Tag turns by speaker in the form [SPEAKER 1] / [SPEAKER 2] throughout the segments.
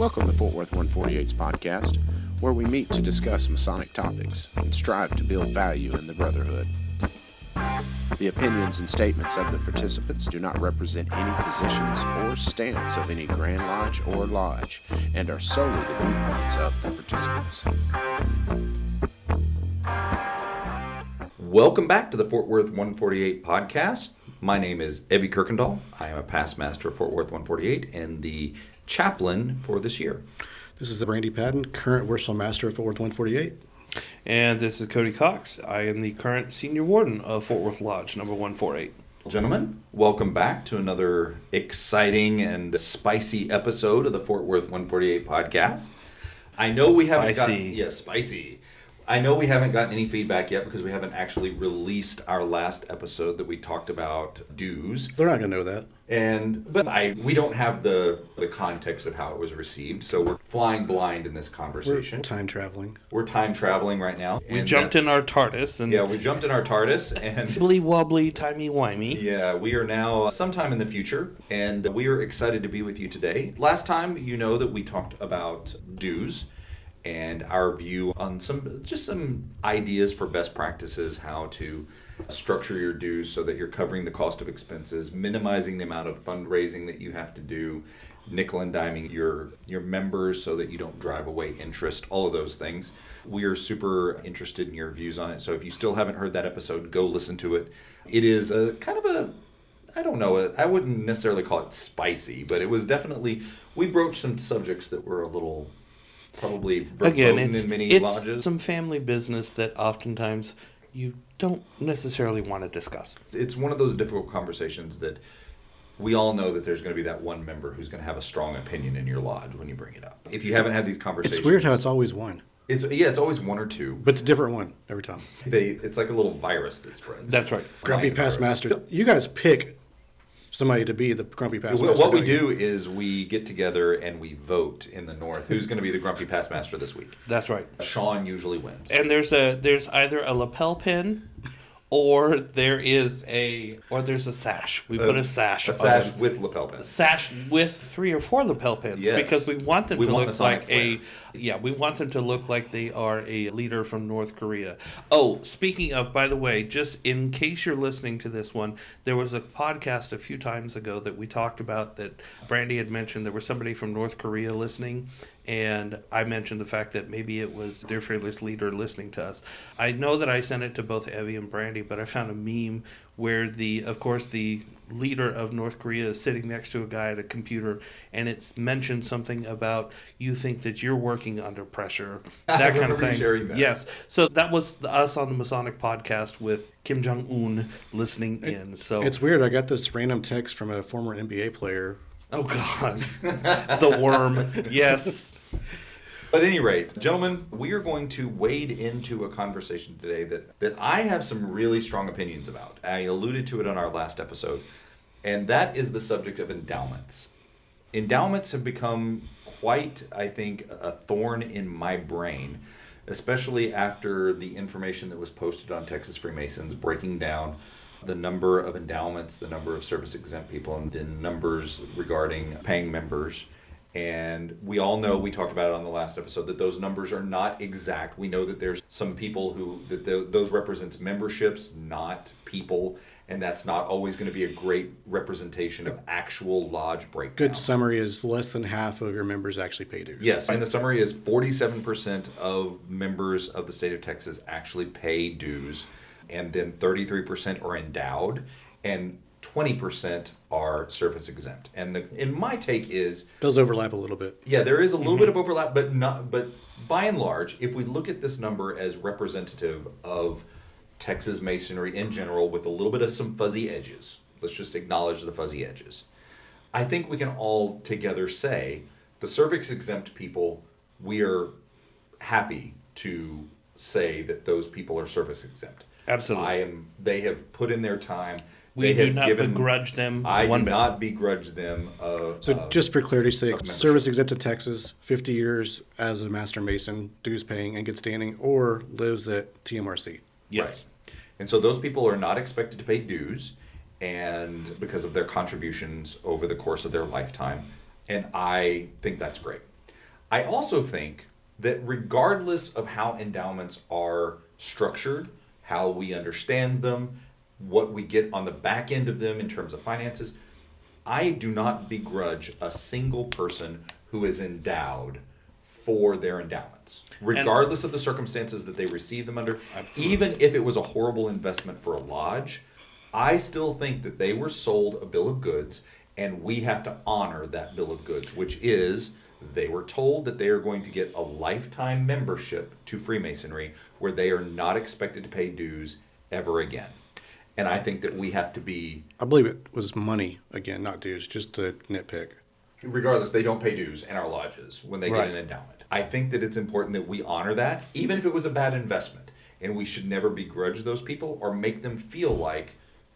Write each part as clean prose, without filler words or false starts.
[SPEAKER 1] Welcome to Fort Worth 148's podcast, where we meet to discuss Masonic topics and strive to build value in the Brotherhood. The opinions and statements of the participants do not represent any positions or stance of any Grand Lodge or Lodge and are solely the viewpoints of the participants.
[SPEAKER 2] Welcome back to the Fort Worth 148 podcast. My name is Evve Kirkendall. I am a past master of Fort Worth 148 and the chaplain for this year.
[SPEAKER 3] This is Brandy Patton, current Worshipful Master of Fort Worth 148.
[SPEAKER 4] And this is Cody Cox. I am the current Senior Warden of Fort Worth Lodge, number 148.
[SPEAKER 2] Gentlemen, welcome back to another exciting and spicy episode of the Fort Worth 148 podcast. I know we haven't gotten... spicy. I know we haven't gotten any feedback yet because we haven't actually released our last episode that we talked about dues.
[SPEAKER 3] They're not going to know that.
[SPEAKER 2] But we don't have the context of how it was received, so we're flying blind in this conversation.
[SPEAKER 3] We're time traveling.
[SPEAKER 2] We're time traveling right now.
[SPEAKER 4] We jumped in our TARDIS.
[SPEAKER 2] We jumped in our TARDIS. And
[SPEAKER 4] wibbly wobbly, timey wimey.
[SPEAKER 2] Yeah, we are now sometime in the future, and we are excited to be with you today. Last time, you know that we talked about dues and our view on some ideas for best practices, how to structure your dues so that you're covering the cost of expenses, minimizing the amount of fundraising that you have to do, nickel and diming your members so that you don't drive away interest, all of those things. We are super interested in your views on it. So if you still haven't heard that episode, go listen to it. It is a kind of a, I don't know, I wouldn't necessarily call it spicy, but it was definitely, we broached some subjects that were a little probably verboten in many lodges.
[SPEAKER 4] It's some family business that oftentimes you don't necessarily want to discuss.
[SPEAKER 2] It's one of those difficult conversations that we all know that there's going to be that one member who's going to have a strong opinion in your lodge when you bring it up. If you haven't had these conversations...
[SPEAKER 3] It's weird how it's always one.
[SPEAKER 2] It's always one or two.
[SPEAKER 3] But it's a different one every time.
[SPEAKER 2] It's like a little virus that spreads.
[SPEAKER 4] That's right.
[SPEAKER 3] Grumpy Past Master. You guys pick somebody to be the Grumpy Past Master.
[SPEAKER 2] What we do is we get together and we vote in the North who's going to be the Grumpy Past Master this week.
[SPEAKER 4] That's right.
[SPEAKER 2] Sean usually wins.
[SPEAKER 4] And there's either a lapel pin or there's a sash. We put a sash.
[SPEAKER 2] A sash with lapel pins.
[SPEAKER 4] A sash with 3 or 4 lapel pins.
[SPEAKER 2] Yes.
[SPEAKER 4] Because we want them to look like
[SPEAKER 2] we
[SPEAKER 4] want them to look like they are a leader from North Korea. Oh, speaking of, by the way, just in case you're listening to this one, there was a podcast a few times ago that we talked about that Brandy had mentioned there was somebody from North Korea listening. And I mentioned the fact that maybe it was their fearless leader listening to us. I know that I sent it to both Evve and Brandy, but I found a meme where the leader of North Korea is sitting next to a guy at a computer, and it's mentioned something about you think that you're working under pressure, that kind of thing.
[SPEAKER 2] Sharing that.
[SPEAKER 4] Yes. So that was us on the Masonic podcast with Kim Jong-un listening in. So
[SPEAKER 3] it's weird. I got this random text from a former NBA player.
[SPEAKER 4] Oh, God. The worm. Yes.
[SPEAKER 2] At any rate, gentlemen, we are going to wade into a conversation today that I have some really strong opinions about. I alluded to it on our last episode, and that is the subject of endowments. Endowments have become quite, I think, a thorn in my brain, especially after the information that was posted on Texas Freemasons breaking down the number of endowments, the number of service-exempt people, and the numbers regarding paying members. And we all know, we talked about it on the last episode, that those numbers are not exact. We know that there's some people those represents memberships, not people, and that's not always going to be a great representation of actual lodge breakdown.
[SPEAKER 3] Good summary is less than half of your members actually pay dues.
[SPEAKER 2] Yes, and the summary is 47% of members of the state of Texas actually pay dues, and then 33% are endowed, and 20% are service exempt. And my take is...
[SPEAKER 3] Does overlap a little bit.
[SPEAKER 2] Yeah, there is a little bit of overlap, but by and large, if we look at this number as representative of Texas Masonry in general with a little bit of some fuzzy edges, let's just acknowledge the fuzzy edges, I think we can all together say the service exempt people, we are happy to say that those people are service exempt.
[SPEAKER 4] Absolutely.
[SPEAKER 2] They have put in their time.
[SPEAKER 4] We do not begrudge them
[SPEAKER 2] I
[SPEAKER 4] one
[SPEAKER 2] do
[SPEAKER 4] bit.
[SPEAKER 2] not begrudge them.
[SPEAKER 3] So just for clarity's sake, service exempt in Texas, 50 years as a Master Mason, dues paying and good standing, or lives at TMRC.
[SPEAKER 4] Yes.
[SPEAKER 2] Right. And so those people are not expected to pay dues and because of their contributions over the course of their lifetime. And I think that's great. I also think that regardless of how endowments are structured, how we understand them, what we get on the back end of them in terms of finances, I do not begrudge a single person who is endowed for their endowments, regardless of the circumstances that they receive them under.
[SPEAKER 4] Absolutely.
[SPEAKER 2] Even if it was a horrible investment for a lodge, I still think that they were sold a bill of goods, and we have to honor that bill of goods, which is they were told that they are going to get a lifetime membership to Freemasonry where they are not expected to pay dues ever again. And I think that we have to be...
[SPEAKER 3] I believe it was money, again, not dues, just to nitpick.
[SPEAKER 2] Regardless, they don't pay dues in our lodges when they
[SPEAKER 3] Right.
[SPEAKER 2] get an endowment. I think that it's important that we honor that, even if it was a bad investment. And we should never begrudge those people or make them feel like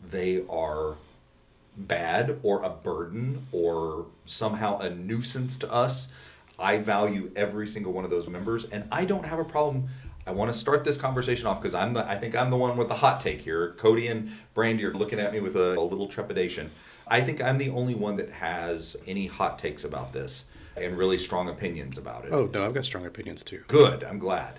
[SPEAKER 2] they are bad or a burden or somehow a nuisance to us. I value every single one of those members, and I don't have a problem. I want to start this conversation off because I think I'm the one with the hot take here. Cody and Brandy are looking at me with a little trepidation. I think I'm the only one that has any hot takes about this and really strong opinions about it.
[SPEAKER 3] Oh, no, I've got strong opinions too.
[SPEAKER 2] Good, I'm glad.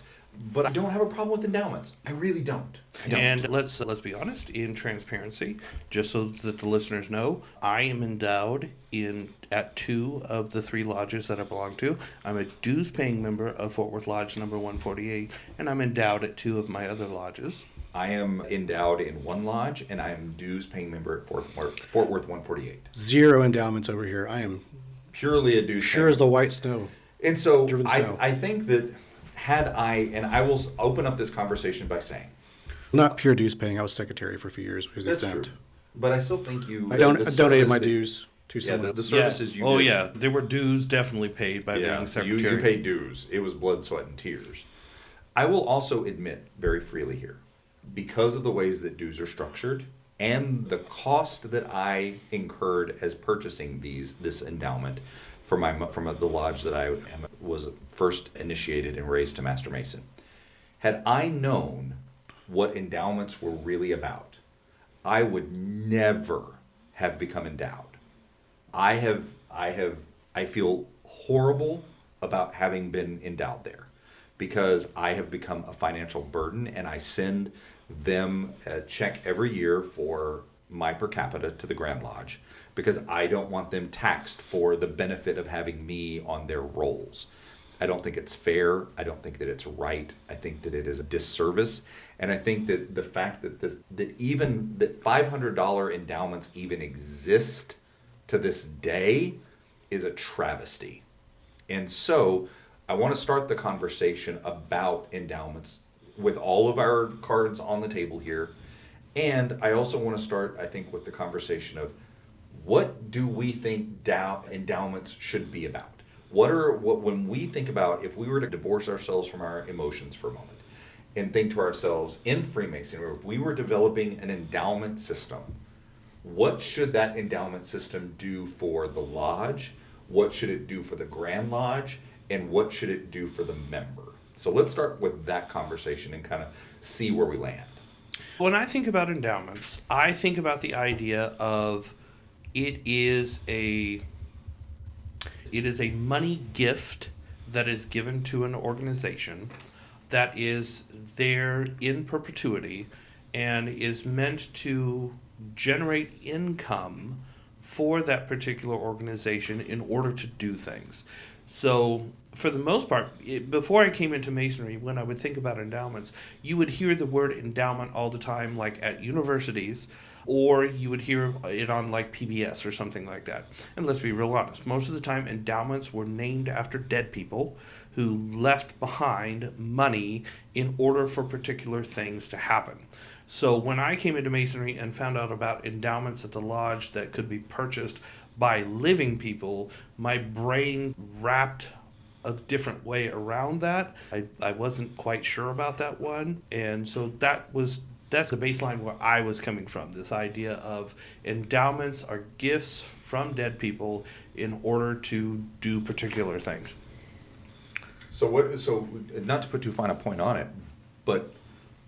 [SPEAKER 2] But I don't have a problem with endowments. I really don't. I don't.
[SPEAKER 4] And let's be honest, in transparency, just so that the listeners know, I am endowed at 2 of the 3 lodges that I belong to. I'm a dues-paying member of Fort Worth Lodge number 148, and I'm endowed at 2 of my other lodges.
[SPEAKER 2] I am endowed in 1 lodge, and I am dues paying member at Fort Worth 148.
[SPEAKER 3] 0 endowments over here. I am
[SPEAKER 2] Purely a dues
[SPEAKER 3] sure as the white snow.
[SPEAKER 2] And so
[SPEAKER 3] Driven south.
[SPEAKER 2] I think that and I will open up this conversation by saying,
[SPEAKER 3] Not pure dues paying. I was secretary for a few years. Who's
[SPEAKER 2] that's
[SPEAKER 3] exempt.
[SPEAKER 2] true. But I still think
[SPEAKER 3] I donated my dues to
[SPEAKER 2] Yeah,
[SPEAKER 3] someone
[SPEAKER 2] the
[SPEAKER 3] else.
[SPEAKER 2] services you
[SPEAKER 4] Oh
[SPEAKER 2] did.
[SPEAKER 4] yeah, there were dues definitely paid by being secretary.
[SPEAKER 2] You paid dues. It was blood, sweat, and tears. I will also admit very freely here, because of the ways that dues are structured and the cost that I incurred as purchasing this endowment from the lodge that I was first initiated and raised to Master Mason. Had I known what endowments were really about, I would never have become endowed. I feel horrible about having been endowed there because I have become a financial burden, and I send them a check every year for my per capita to the Grand Lodge because I don't want them taxed for the benefit of having me on their rolls. I don't think it's fair. I don't think that it's right. I think that it is a disservice. And I think that the fact that that $500 endowments even exist to this day is a travesty. And so I want to start the conversation about endowments with all of our cards on the table here. And I also want to start, I think, with the conversation of what do we think endowments should be about? When we think about, if we were to divorce ourselves from our emotions for a moment and think to ourselves in Freemasonry, if we were developing an endowment system, what should that endowment system do for the lodge? What should it do for the Grand Lodge? And what should it do for the member? So let's start with that conversation and kind of see where we land.
[SPEAKER 4] When I think about endowments, I think about the idea of it is a money gift that is given to an organization that is there in perpetuity and is meant to generate income for that particular organization in order to do things. So for the most part, before I came into Masonry, when I would think about endowments, you would hear the word endowment all the time, like at universities, or you would hear it on like PBS or something like that. And let's be real honest, most of the time endowments were named after dead people who left behind money in order for particular things to happen. So when I came into Masonry and found out about endowments at the lodge that could be purchased by living people, my brain wrapped a different way around that. I wasn't quite sure about that one. And so that's the baseline where I was coming from. This idea of endowments are gifts from dead people in order to do particular things.
[SPEAKER 2] So not to put too fine a point on it, but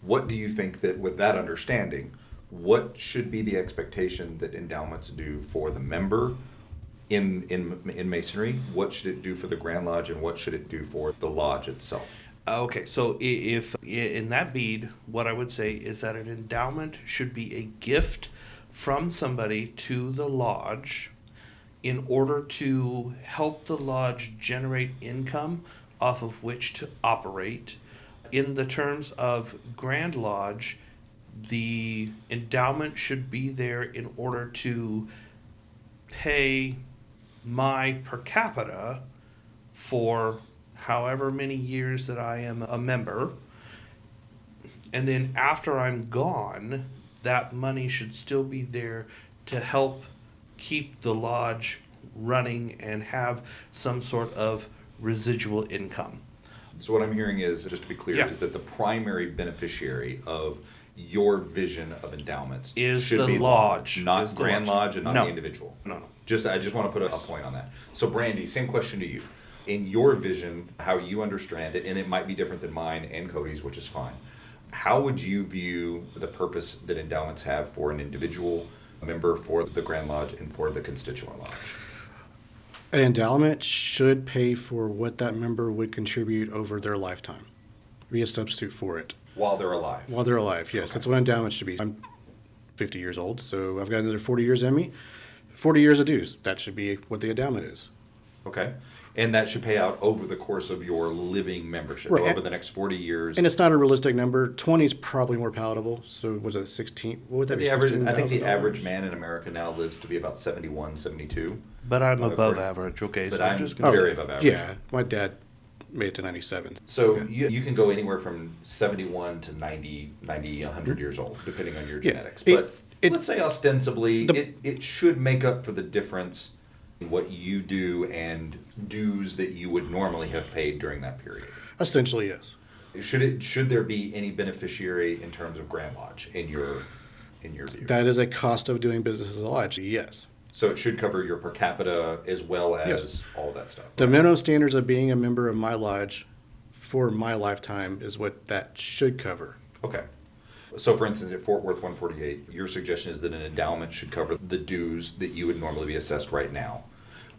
[SPEAKER 2] what do you think that with that understanding, what should be the expectation that endowments do for the member in Masonry? What should it do for the Grand Lodge, and what should it do for the lodge itself?
[SPEAKER 4] Okay, so if in that bead, what I would say is that an endowment should be a gift from somebody to the lodge in order to help the lodge generate income off of which to operate. In the terms of Grand Lodge, the endowment should be there in order to pay my per capita for however many years that I am a member. And then after I'm gone, that money should still be there to help keep the lodge running and have some sort of residual income.
[SPEAKER 2] So what I'm hearing is, just to be clear,
[SPEAKER 4] Yeah.
[SPEAKER 2] is that the primary beneficiary of your vision of endowments
[SPEAKER 4] Is
[SPEAKER 2] should
[SPEAKER 4] the
[SPEAKER 2] be
[SPEAKER 4] lodge.
[SPEAKER 2] not
[SPEAKER 4] Is the
[SPEAKER 2] Grand
[SPEAKER 4] lodge.
[SPEAKER 2] Lodge and not
[SPEAKER 4] No.
[SPEAKER 2] the individual.
[SPEAKER 4] No.
[SPEAKER 2] I just want to put a point on that. So Brandy, same question to you. In your vision, how you understand it, and it might be different than mine and Cody's, which is fine. How would you view the purpose that endowments have for an individual member, for the Grand Lodge, and for the constituent lodge?
[SPEAKER 3] An endowment should pay for what that member would contribute over their lifetime. Be a substitute for it.
[SPEAKER 2] While they're alive.
[SPEAKER 3] While they're alive, yes. That's what endowment should be. I'm 50 years old, so I've got another 40 years in me. 40 years of dues. That should be what the endowment is.
[SPEAKER 2] Okay. And that should pay out over the course of your living membership,
[SPEAKER 3] Right.
[SPEAKER 2] over the next 40 years.
[SPEAKER 3] And it's not a realistic number. 20 is probably more palatable. So was it 16? What would that be?
[SPEAKER 2] I think the
[SPEAKER 3] $16,000?
[SPEAKER 2] average man in America now lives to be about 71, 72.
[SPEAKER 4] But I'm above
[SPEAKER 2] However,
[SPEAKER 4] average, okay?
[SPEAKER 2] But
[SPEAKER 4] So
[SPEAKER 2] I'm
[SPEAKER 4] just
[SPEAKER 2] very above average.
[SPEAKER 3] Yeah, my dad made it to 97.
[SPEAKER 2] So you can go anywhere from 71 to 90, 100 years old, depending on your
[SPEAKER 3] Yeah.
[SPEAKER 2] genetics.
[SPEAKER 3] It-
[SPEAKER 2] But
[SPEAKER 3] it-
[SPEAKER 2] let's say ostensibly,
[SPEAKER 3] The-
[SPEAKER 2] it should make up for the difference in what you do and dues that you would normally have paid during that period.
[SPEAKER 3] Essentially, yes.
[SPEAKER 2] Should there be any beneficiary in terms of Grand Lodge in your view?
[SPEAKER 3] That is a cost of doing business as a lodge, yes.
[SPEAKER 2] So it should cover your per capita as well as
[SPEAKER 3] Yes.
[SPEAKER 2] all that stuff.
[SPEAKER 3] The minimum standards of being a member of my lodge for my lifetime is what that should cover.
[SPEAKER 2] Okay. So for instance, at Fort Worth 148, your suggestion is that an endowment should cover the dues that you would normally be assessed right now,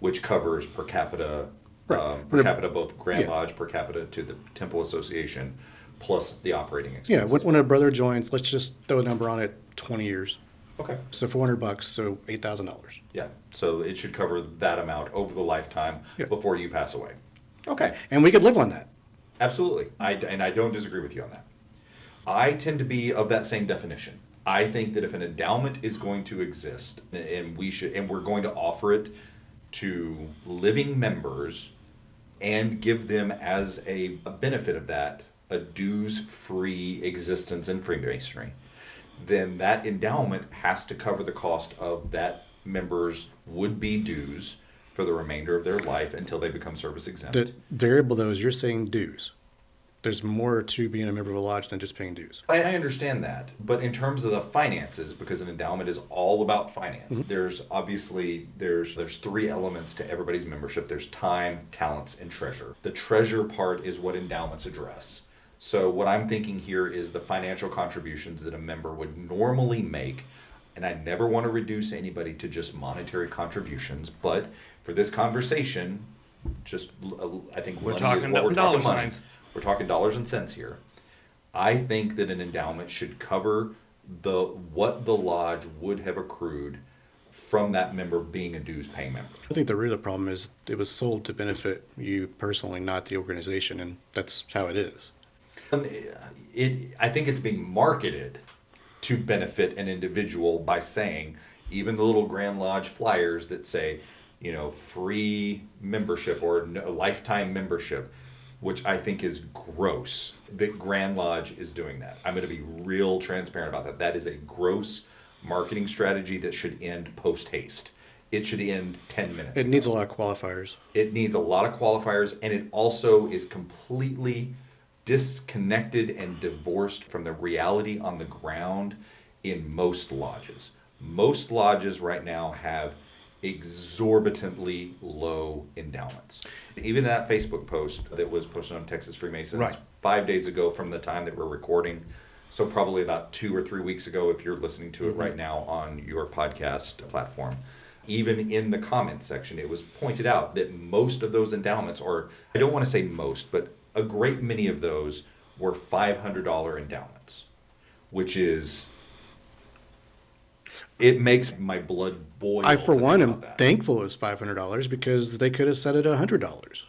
[SPEAKER 2] which covers per capita,
[SPEAKER 3] Right.
[SPEAKER 2] both Grand
[SPEAKER 3] Yeah.
[SPEAKER 2] Lodge per capita to the Temple Association, plus the operating
[SPEAKER 3] Yeah,
[SPEAKER 2] expenses.
[SPEAKER 3] when a brother joins, let's just throw a number on it, 20 years.
[SPEAKER 2] Okay.
[SPEAKER 3] So $400, so $8,000.
[SPEAKER 2] Yeah. So it should cover that amount over the lifetime
[SPEAKER 3] Yeah.
[SPEAKER 2] before you pass away. Okay.
[SPEAKER 3] And we could live on that.
[SPEAKER 2] Absolutely. And I don't disagree with you on that. I tend to be of that same definition. I think that if an endowment is going to exist, and we're going to offer it to living members and give them as a benefit of that a dues-free existence in Freemasonry, then that endowment has to cover the cost of that member's would-be dues for the remainder of their life until they become service exempt.
[SPEAKER 3] The variable, though, is you're saying dues. There's more to being a member of a lodge than just paying dues.
[SPEAKER 2] I understand that, but in terms of the finances, because an endowment is all about finance, there's obviously there's three elements to everybody's membership. There's time, talents, and treasure. The treasure part is what endowments address. So what I'm thinking here is the financial contributions that a member would normally make, and I never want to reduce anybody to just monetary contributions, but for this conversation, just I think
[SPEAKER 4] We're
[SPEAKER 2] money is
[SPEAKER 4] talking
[SPEAKER 2] what we're
[SPEAKER 4] dollar
[SPEAKER 2] talking money.
[SPEAKER 4] signs.
[SPEAKER 2] We're talking dollars and cents here. I think that an endowment should cover what the lodge would have accrued from that member being a dues paying member.
[SPEAKER 3] I think the root of the problem is it was sold to benefit you personally, not the organization, and that's how it is.
[SPEAKER 2] I think it's being marketed to benefit an individual by saying, even the little Grand Lodge flyers that say, free membership or a lifetime membership, which I think is gross that Grand Lodge is doing that. I'm going to be real transparent about that. That is a gross marketing strategy that should end post haste. It should end 10 minutes
[SPEAKER 3] It
[SPEAKER 2] ago.
[SPEAKER 3] needs a lot of qualifiers.
[SPEAKER 2] It needs a lot of qualifiers, and it also is completely disconnected and divorced from the reality on the ground in most lodges. Most lodges right now have exorbitantly low endowments. Even that Facebook post that was posted on Texas Freemasons
[SPEAKER 4] Right.
[SPEAKER 2] 5 days ago from the time that we're recording, so probably about 2 or 3 weeks ago if you're listening to it right now on your podcast platform, even in the comments section, it was pointed out that most of those endowments, or I don't want to say most, but a great many of those were $500 endowments, which is, it makes my blood boil.
[SPEAKER 3] I, for
[SPEAKER 2] to
[SPEAKER 3] one,
[SPEAKER 2] think
[SPEAKER 3] am
[SPEAKER 2] about that.
[SPEAKER 3] thankful it was $500 because they could have set it at $100.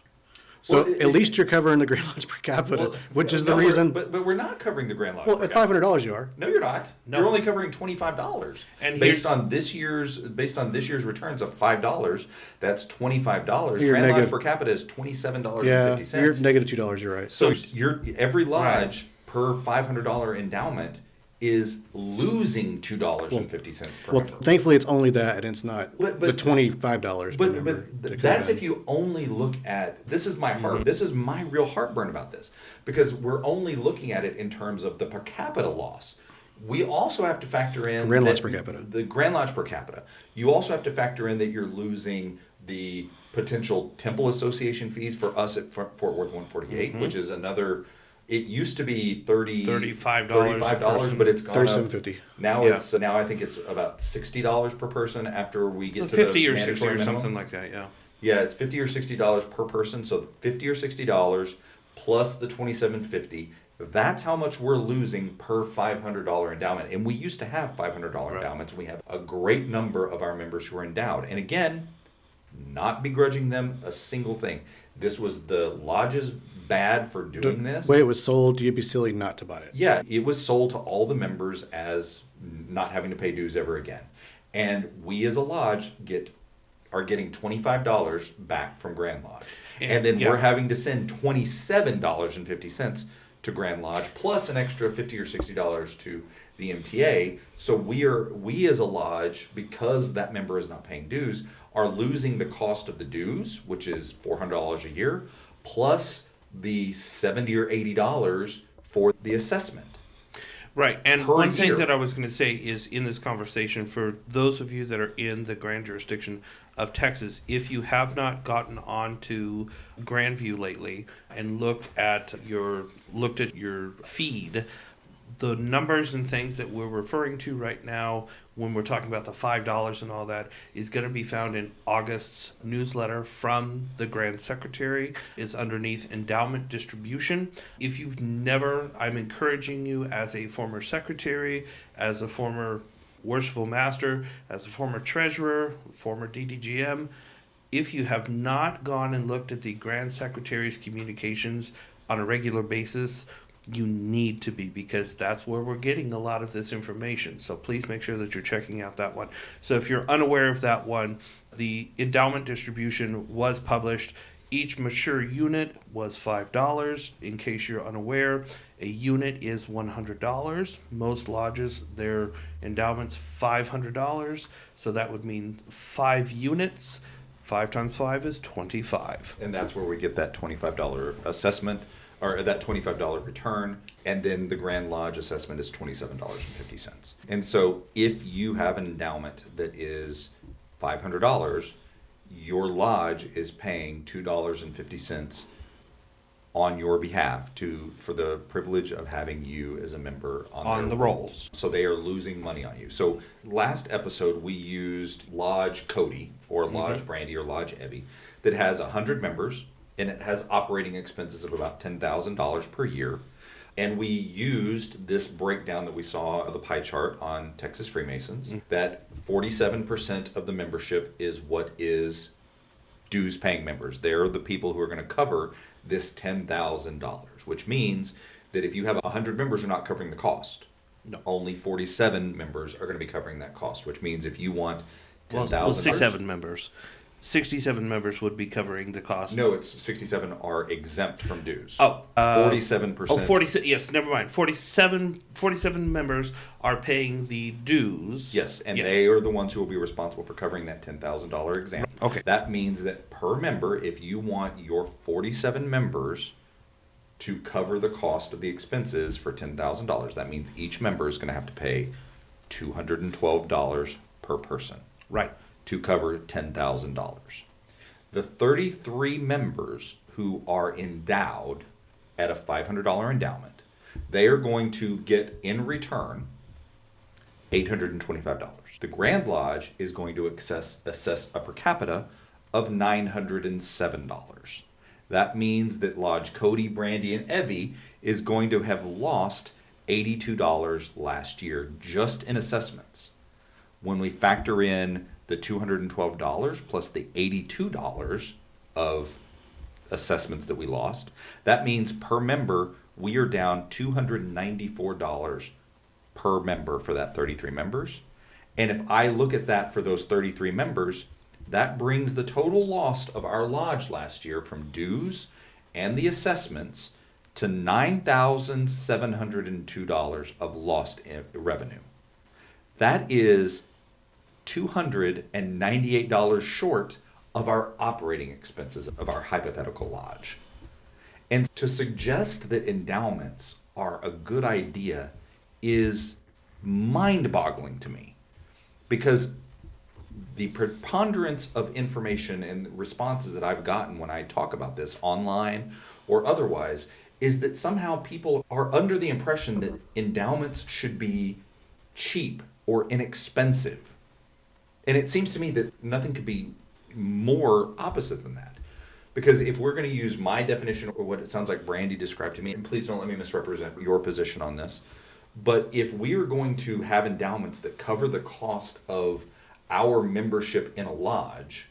[SPEAKER 3] So
[SPEAKER 2] Well,
[SPEAKER 3] at least you're covering the Grand Lodge per capita,
[SPEAKER 2] Well,
[SPEAKER 3] which is the
[SPEAKER 2] no,
[SPEAKER 3] reason.
[SPEAKER 2] But we're not covering the Grand Lodge.
[SPEAKER 3] Well,
[SPEAKER 2] per
[SPEAKER 3] at
[SPEAKER 2] capita.
[SPEAKER 3] $500 you are.
[SPEAKER 2] No, you're not.
[SPEAKER 4] No.
[SPEAKER 2] You're only covering $25.
[SPEAKER 4] And
[SPEAKER 2] based
[SPEAKER 4] here's-
[SPEAKER 2] on this year's returns of $5, that's $25.
[SPEAKER 3] You're
[SPEAKER 2] Grand Lodge
[SPEAKER 3] negative-
[SPEAKER 2] per capita is $27.50.
[SPEAKER 3] Yeah, you're negative $2. You're right.
[SPEAKER 2] So you're every lodge per $500 endowment is losing $2.50 per
[SPEAKER 3] Well,
[SPEAKER 2] member.
[SPEAKER 3] thankfully it's only that, and it's not
[SPEAKER 2] But-
[SPEAKER 3] the $25 per member.
[SPEAKER 2] But that's if you only look at, this is my heart, this is my real heartburn about this, because we're only looking at it in terms of the per capita loss. We also have to factor in
[SPEAKER 3] Grand
[SPEAKER 2] that-
[SPEAKER 3] Lodge per capita.
[SPEAKER 2] The Grand Lodge per capita. You also have to factor in that you're losing the potential Temple Association fees for us at Fort Worth 148, which is another. It used to be
[SPEAKER 4] $35 a person.
[SPEAKER 2] but it's gone up.
[SPEAKER 3] $37.50.
[SPEAKER 2] Now
[SPEAKER 4] Yeah.
[SPEAKER 2] it's now I think it's about $60 per person after we get
[SPEAKER 4] So
[SPEAKER 2] to
[SPEAKER 4] 50
[SPEAKER 2] the
[SPEAKER 4] or 60
[SPEAKER 2] mandatory
[SPEAKER 4] or
[SPEAKER 2] minimum.
[SPEAKER 4] something like that, yeah.
[SPEAKER 2] Yeah, it's $50 or $60 per person. So $50 or $60 plus the $27.50. That's how much we're losing per $500 endowment. And we used to have $500
[SPEAKER 4] Right.
[SPEAKER 2] endowments. We have a great number of our members who are endowed. And again, not begrudging them a single thing. This was the lodge's bad for doing this.
[SPEAKER 3] The way it was sold, you'd be silly not to buy it.
[SPEAKER 2] Yeah, it was sold to all the members as not having to pay dues ever again. And we as a lodge are getting $25 back from Grand Lodge. And then
[SPEAKER 4] Yeah.
[SPEAKER 2] we're having to send $27.50 to Grand Lodge plus an extra $50 or $60 to the MTA. So we as a lodge, because that member is not paying dues, are losing the cost of the dues, which is $400 a year, plus the $70 or $80 for the assessment.
[SPEAKER 4] Right, and
[SPEAKER 2] Per
[SPEAKER 4] one thing
[SPEAKER 2] year.
[SPEAKER 4] that I was going to say is in this conversation, for those of you that are in the grand jurisdiction of Texas, if you have not gotten onto Grandview lately and looked at your feed, the numbers and things that we're referring to right now when we're talking about the $5 and all that is going to be found in August's newsletter from the Grand Secretary. Is underneath endowment distribution. If you've never, I'm encouraging you as a former secretary, as a former worshipful master, as a former treasurer, former DDGM, if you have not gone and looked at the Grand Secretary's communications on a regular basis, you need to be, because that's where we're getting a lot of this information. So please make sure that you're checking out that one. So if you're unaware of that one, the endowment distribution was published. Each mature unit was $5. In case you're unaware, a unit is $100. Most lodges, their endowment's $500. So that would mean 5 units. 5 times 5 is 25.
[SPEAKER 2] And that's where we get that $25 assessment, or that $25 return, and then the Grand Lodge assessment is $27.50. And so if you have an endowment that is $500, your lodge is paying $2.50 on your behalf for the privilege of having you as a member on
[SPEAKER 4] the
[SPEAKER 2] their
[SPEAKER 4] rolls.
[SPEAKER 2] So they are losing money on you. So last episode we used Lodge Cody or Lodge Brandy or Lodge Evve that has 100 members, and it has operating expenses of about $10,000 per year. And we used this breakdown that we saw of the pie chart on Texas Freemasons, that 47% of the membership is what is dues paying members. They're the people who are going to cover this $10,000, which means that if you have 100 members, you're not covering the cost.
[SPEAKER 4] No.
[SPEAKER 2] Only 47 members are going to be covering that cost, which means if you want $10,000...
[SPEAKER 4] Well, 67 members. 67 members would be covering the cost.
[SPEAKER 2] No, it's 67 are exempt from dues.
[SPEAKER 4] 47%.
[SPEAKER 2] 47%.
[SPEAKER 4] 47. Yes, never mind. 47 members are paying the dues.
[SPEAKER 2] Yes, and
[SPEAKER 4] Yes.
[SPEAKER 2] they are the ones who will be responsible for covering that $10,000 exam.
[SPEAKER 4] Okay.
[SPEAKER 2] That means that per member, if you want your 47 members to cover the cost of the expenses for $10,000, that means each member is going to have to pay $212 per person.
[SPEAKER 4] Right.
[SPEAKER 2] To cover $10,000. The 33 members who are endowed at a $500 endowment, they are going to get in return $825. The Grand Lodge is going to assess a per capita of $907. That means that Lodge Cody, Brandy, and Evve is going to have lost $82 last year just in assessments. When we factor in the $212 plus the $82 of assessments that we lost, that means per member we are down $294 per member for that 33 members. And if I look at that for those 33 members, that brings the total loss of our lodge last year from dues and the assessments to $9,702 of lost revenue. That is $298 short of our operating expenses of our hypothetical lodge. And to suggest that endowments are a good idea is mind-boggling to me, because the preponderance of information and responses that I've gotten when I talk about this online or otherwise is that somehow people are under the impression that endowments should be cheap or inexpensive. And it seems to me that nothing could be more opposite than that. Because if we're going to use my definition or what it sounds like Brandy described to me, and please don't let me misrepresent your position on this, but if we are going to have endowments that cover the cost of our membership in a lodge,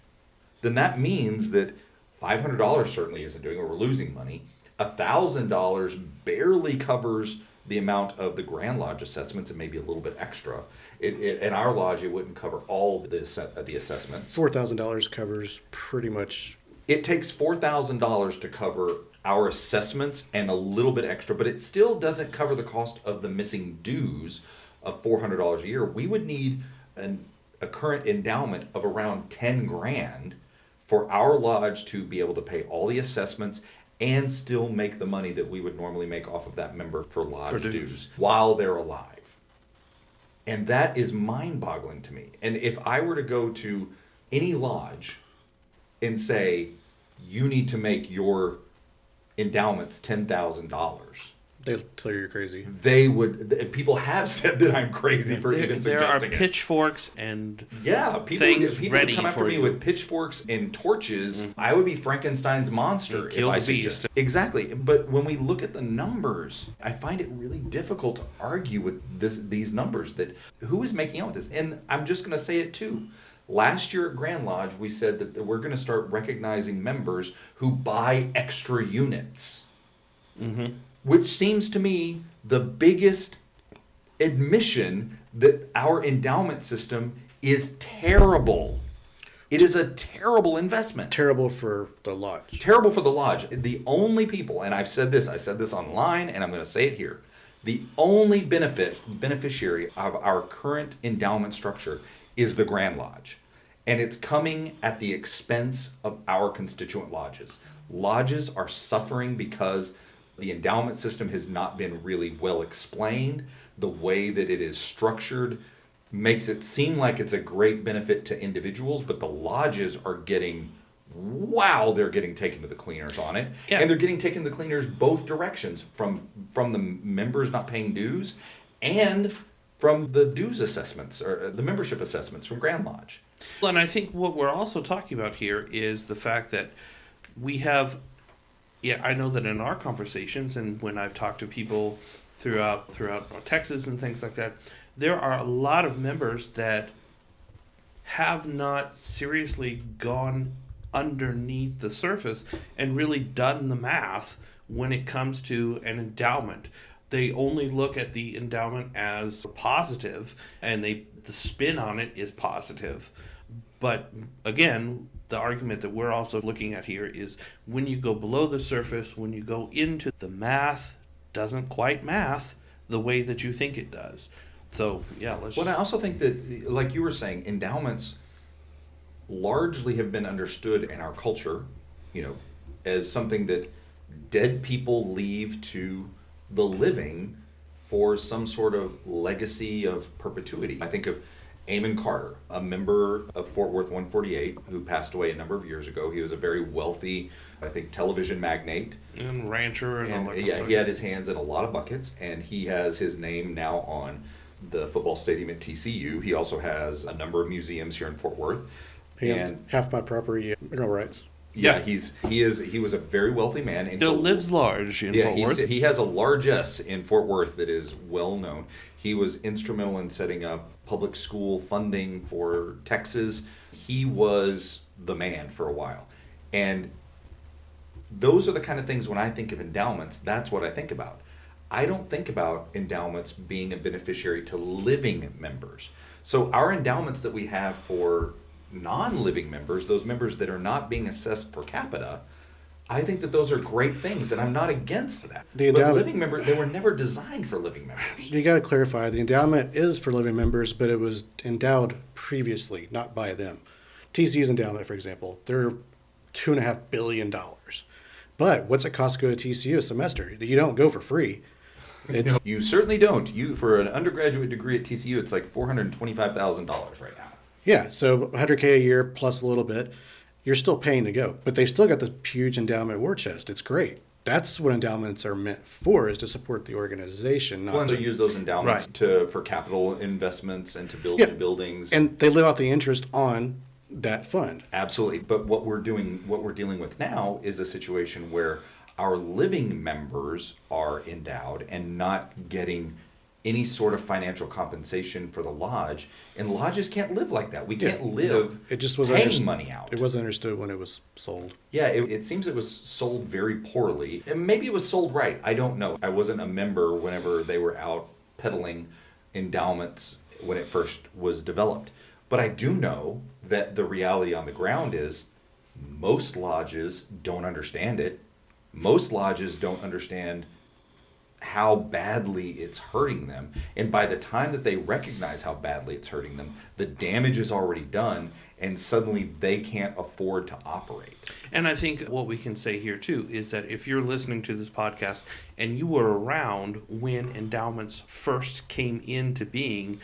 [SPEAKER 2] then that means that $500 certainly isn't doing it. We're losing money. $1,000 barely covers the amount of the Grand Lodge assessments and maybe a little bit extra. In our lodge, it wouldn't cover all the assessments.
[SPEAKER 3] $4,000 covers pretty much.
[SPEAKER 2] It takes $4,000 to cover our assessments and a little bit extra, but it still doesn't cover the cost of the missing dues of $400 a year. We would need a current endowment of around 10 grand for our lodge to be able to pay all the assessments and still make the money that we would normally make off of that member for lodge dues while they're alive. And that is mind-boggling to me. And if I were to go to any lodge and say, you need to make your endowments $10,000,
[SPEAKER 3] they'll tell you you're crazy.
[SPEAKER 2] They would. People have said that I'm crazy for even suggesting it.
[SPEAKER 4] There are pitchforks and
[SPEAKER 2] people
[SPEAKER 4] things
[SPEAKER 2] would
[SPEAKER 4] ready
[SPEAKER 2] come after
[SPEAKER 4] for
[SPEAKER 2] me
[SPEAKER 4] you.
[SPEAKER 2] with pitchforks and torches. Mm-hmm. I would be Frankenstein's monster
[SPEAKER 4] Kill
[SPEAKER 2] if I
[SPEAKER 4] the beast.
[SPEAKER 2] suggest. Exactly. But when we look at the numbers, I find it really difficult to argue with these numbers. That who is making out with this? And I'm just going to say it too. Last year at Grand Lodge, we said that we're going to start recognizing members who buy extra units. Mm-hmm. Which seems to me the biggest admission that our endowment system is terrible. It is a terrible investment.
[SPEAKER 3] Terrible for the lodge.
[SPEAKER 2] Terrible for the lodge. The only people, and I said this online, and I'm going to say it here. The only beneficiary of our current endowment structure is the Grand Lodge. And it's coming at the expense of our constituent lodges. Lodges are suffering because the endowment system has not been really well explained. The way that it is structured makes it seem like it's a great benefit to individuals, but the lodges are getting taken to the cleaners on it. Yeah. And they're getting taken to the cleaners both directions, from the members not paying dues and from the dues assessments or the membership assessments from Grand Lodge.
[SPEAKER 4] Well, and I think what we're also talking about here is the fact that we have. Yeah, I know that in our conversations and when I've talked to people throughout Texas and things like that, there are a lot of members that have not seriously gone underneath the surface and really done the math when it comes to an endowment. They only look at the endowment as positive, and the spin on it is positive. But again, the argument that we're also looking at here is when you go below the surface, when you go into the math, doesn't quite math the way that you think it does. So, yeah,
[SPEAKER 2] I also think that, like you were saying, endowments largely have been understood in our culture, as something that dead people leave to the living for some sort of legacy of perpetuity. I think of Amon Carter, a member of Fort Worth 148, who passed away a number of years ago. He was a very wealthy, I think, television magnate.
[SPEAKER 4] And rancher and all that.
[SPEAKER 2] Yeah, he had his hands in a lot of buckets, and he has his name now on the football stadium at TCU. He also has a number of museums here in Fort Worth.
[SPEAKER 3] And half my property, mineral rights.
[SPEAKER 2] Yeah, he was a very wealthy man. And
[SPEAKER 4] Still lives large in Fort Worth.
[SPEAKER 2] He has a largesse in Fort Worth that is well known. He was instrumental in setting up public school funding for Texas. He was the man for a while. And those are the kind of things, when I think of endowments, that's what I think about. I don't think about endowments being a beneficiary to living members. So our endowments that we have for non-living members, those members that are not being assessed per capita, I think that those are great things, and I'm not against that. But living members, they were never designed for living members.
[SPEAKER 3] You got to clarify, the endowment is for living members, but it was endowed previously, not by them. TCU's endowment, for example, they're $2.5 billion. But what's it cost to go to TCU a semester? You don't go for free.
[SPEAKER 2] You certainly don't. For an undergraduate degree at TCU, it's like $425,000 right now.
[SPEAKER 3] Yeah, so $100K a year plus a little bit, you're still paying to go. But they've still got this huge endowment war chest. It's great. That's what endowments are meant for, is to support the organization.
[SPEAKER 2] Not to use those endowments for capital investments and to build new buildings.
[SPEAKER 3] And they live off the interest on that fund.
[SPEAKER 2] Absolutely. But what we're dealing with now is a situation where our living members are endowed and not getting any sort of financial compensation for the lodge, and lodges can't live like that. We can't live paying money out.
[SPEAKER 3] It wasn't understood when it was sold.
[SPEAKER 2] Yeah, it seems it was sold very poorly. And maybe it was sold right. I don't know. I wasn't a member whenever they were out peddling endowments when it first was developed. But I do know that the reality on the ground is most lodges don't understand it. Most lodges don't understand how badly it's hurting them. And by the time that they recognize how badly it's hurting them, the damage is already done, and suddenly they can't afford to operate.
[SPEAKER 4] And I think what we can say here too is that if you're listening to this podcast and you were around when endowments first came into being,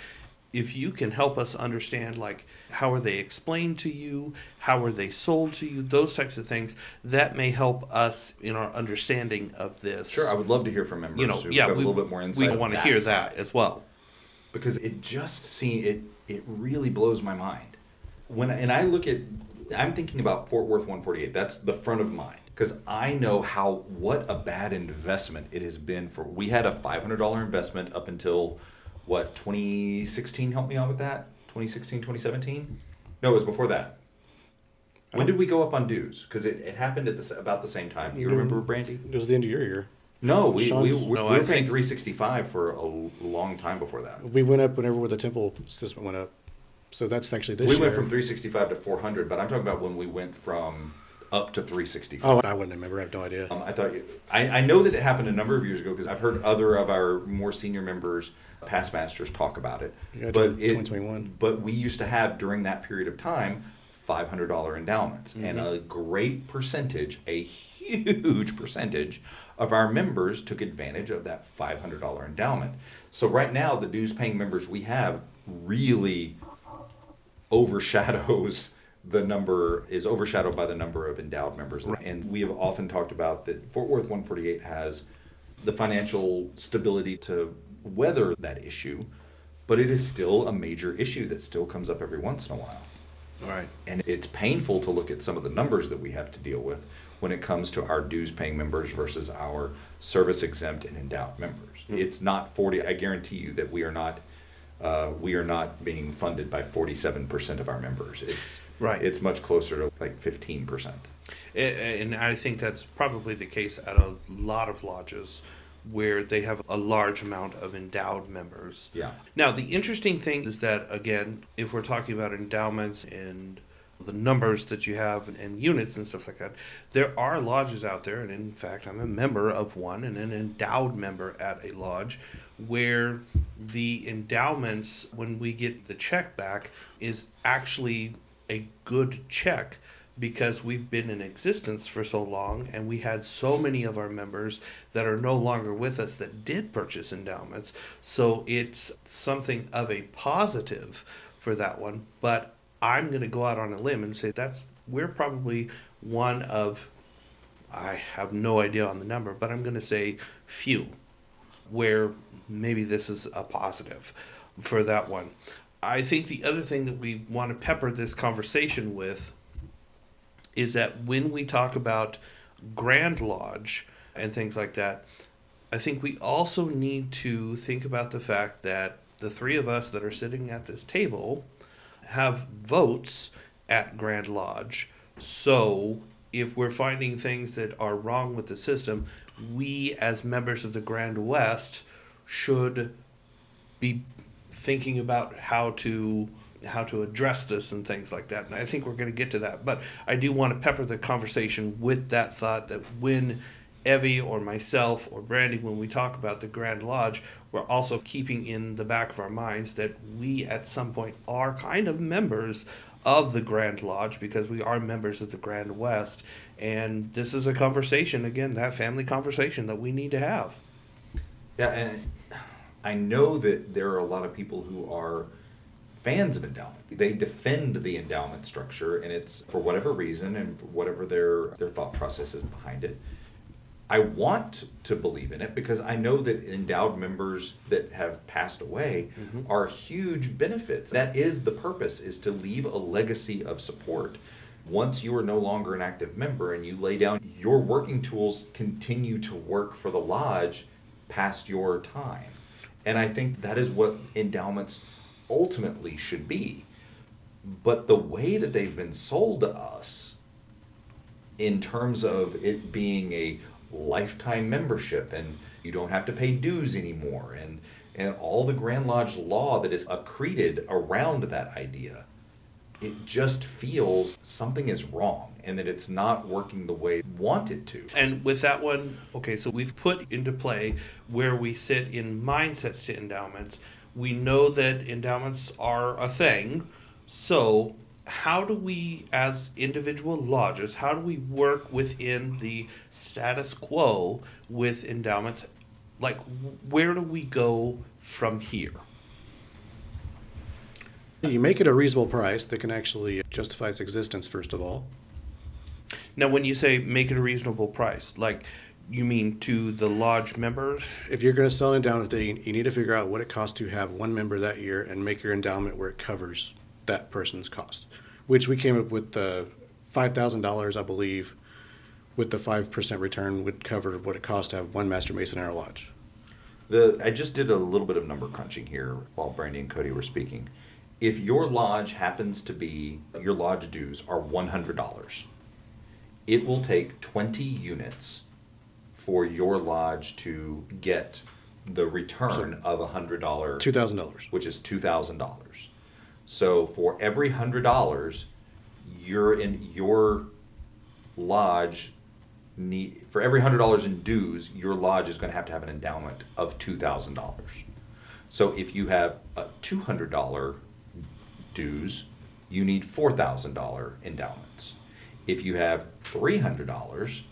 [SPEAKER 4] if you can help us understand, like, how are they explained to you, how are they sold to you, those types of things, that may help us in our understanding of this.
[SPEAKER 2] Sure, I would love to hear from members who have a little bit more insight.
[SPEAKER 4] We want to hear that as well.
[SPEAKER 2] Because it really blows my mind. I'm thinking about Fort Worth 148. That's the front of mind. Because I know what a bad investment it has been we had a $500 investment up until 2016? Help me out with that. 2016, 2017? No, it was before that. When did we go up on dues? Because it happened at about the same time. You remember, Brandy?
[SPEAKER 3] It was the end of your year.
[SPEAKER 2] No, we were paying $365 for a long time before that.
[SPEAKER 3] We went up whenever the temple system went up. So that's actually this year.
[SPEAKER 2] We went from $365 to $400, but I'm talking about when we went from up to $365.
[SPEAKER 3] Oh, I wouldn't remember. I have no idea.
[SPEAKER 2] I know that it happened a number of years ago because I've heard other of our more senior members, past masters, talk about it.
[SPEAKER 3] Yeah, 2021.
[SPEAKER 2] But we used to have, during that period of time, $500 endowments. Mm-hmm. And a great percentage, a huge percentage of our members took advantage of that $500 endowment. So right now, the dues-paying members we have really overshadowed by the number of endowed members. Right. And we have often talked about that Fort Worth 148 has the financial stability to weather that issue, but it is still a major issue that still comes up every once in a while.
[SPEAKER 4] Right.
[SPEAKER 2] And it's painful to look at some of the numbers that we have to deal with when it comes to our dues-paying members versus our service-exempt and endowed members. Mm-hmm. It's not 40. I guarantee you that we are not being funded by 47% of our members. It's much closer to like 15%.
[SPEAKER 4] And I think that's probably the case at a lot of lodges where they have a large amount of endowed members.
[SPEAKER 2] Yeah.
[SPEAKER 4] Now, the interesting thing is that, again, if we're talking about endowments and the numbers that you have and units and stuff like that, there are lodges out there, and in fact, I'm a member of one and an endowed member at a lodge, where the endowments, when we get the check back, is actually a good check because we've been in existence for so long and we had so many of our members that are no longer with us that did purchase endowments. So it's something of a positive for that one. But I'm going to go out on a limb and say we're probably one of, I have no idea on the number, but I'm going to say few, where maybe this is a positive. for that one. I think the other thing that we want to pepper this conversation with is that when we talk about Grand Lodge and things like that, I think we also need to think about the fact that the three of us that are sitting at this table have votes at Grand Lodge. So if we're finding things that are wrong with the system, we as members of the Grand West should be thinking about how to address this and things like that. And I think we're going to get to that. But I do want to pepper the conversation with that thought that when Evve or myself or Brandy, when we talk about the Grand Lodge, we're also keeping in the back of our minds that we at some point are kind of members of the Grand Lodge because we are members of the Grand West. And this is a conversation, again, that family conversation that we need to have.
[SPEAKER 2] Yeah, and I know that there are a lot of people who are fans of endowment. They defend the endowment structure, and it's for whatever reason and for whatever their thought process is behind it. I want to believe in it because I know that endowed members that have passed away are huge benefits. That is the purpose, is to leave a legacy of support. Once you are no longer an active member and you lay down, your working tools continue to work for the lodge past your time. And I think that is what endowments ultimately should be. But the way that they've been sold to us in terms of it being a lifetime membership and you don't have to pay dues anymore and all the Grand Lodge law that is accreted around that idea, it just feels something is wrong and that it's not working the way we want it to.
[SPEAKER 4] And with that one, okay, so we've put into play where we sit in mindsets to endowments. We know that endowments are a thing. So how do we, as individual lodges, how do we work within the status quo with endowments? Like, where do we go from here?
[SPEAKER 3] You make it a reasonable price that can actually justify its existence, first of all.
[SPEAKER 4] Now, when you say make it a reasonable price, like, you mean to the lodge members?
[SPEAKER 3] If you're going to sell an endowment today, you need to figure out what it costs to have one member that year and make your endowment where it covers that person's cost, which we came up with $5,000, I believe, with the 5% return would cover what it costs to have one Master Mason in our lodge.
[SPEAKER 2] I just did a little bit of number crunching here while Brandy and Cody were speaking. If your lodge happens to be, your lodge dues are $100, it will take 20 units for your lodge to get the return of $100.
[SPEAKER 3] $2,000.
[SPEAKER 2] Which is $2,000. So for every $100 you're in your lodge for every $100 in dues, your lodge is going to have an endowment of $2,000. So if you have a $200 dues, you need $4,000 endowments. If you have $300,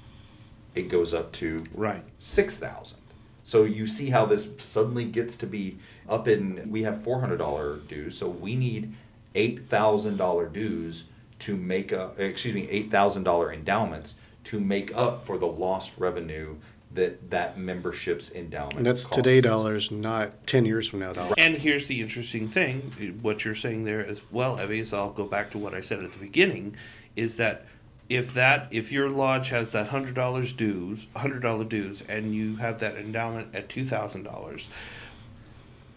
[SPEAKER 2] it goes up to $6,000. So you see how this suddenly gets to be up in, we have $400 dues, so we need $8,000 dues to make up, $8,000 endowments to make up for the lost revenue that membership's endowment
[SPEAKER 3] And that's
[SPEAKER 2] costs.
[SPEAKER 3] today dollars, not 10 years from now dollars.
[SPEAKER 4] And here's the interesting thing, what you're saying there as well, Evve, is I'll go back to what I said at the beginning, is that if your lodge has that $100 dues, and you have that endowment at $2,000,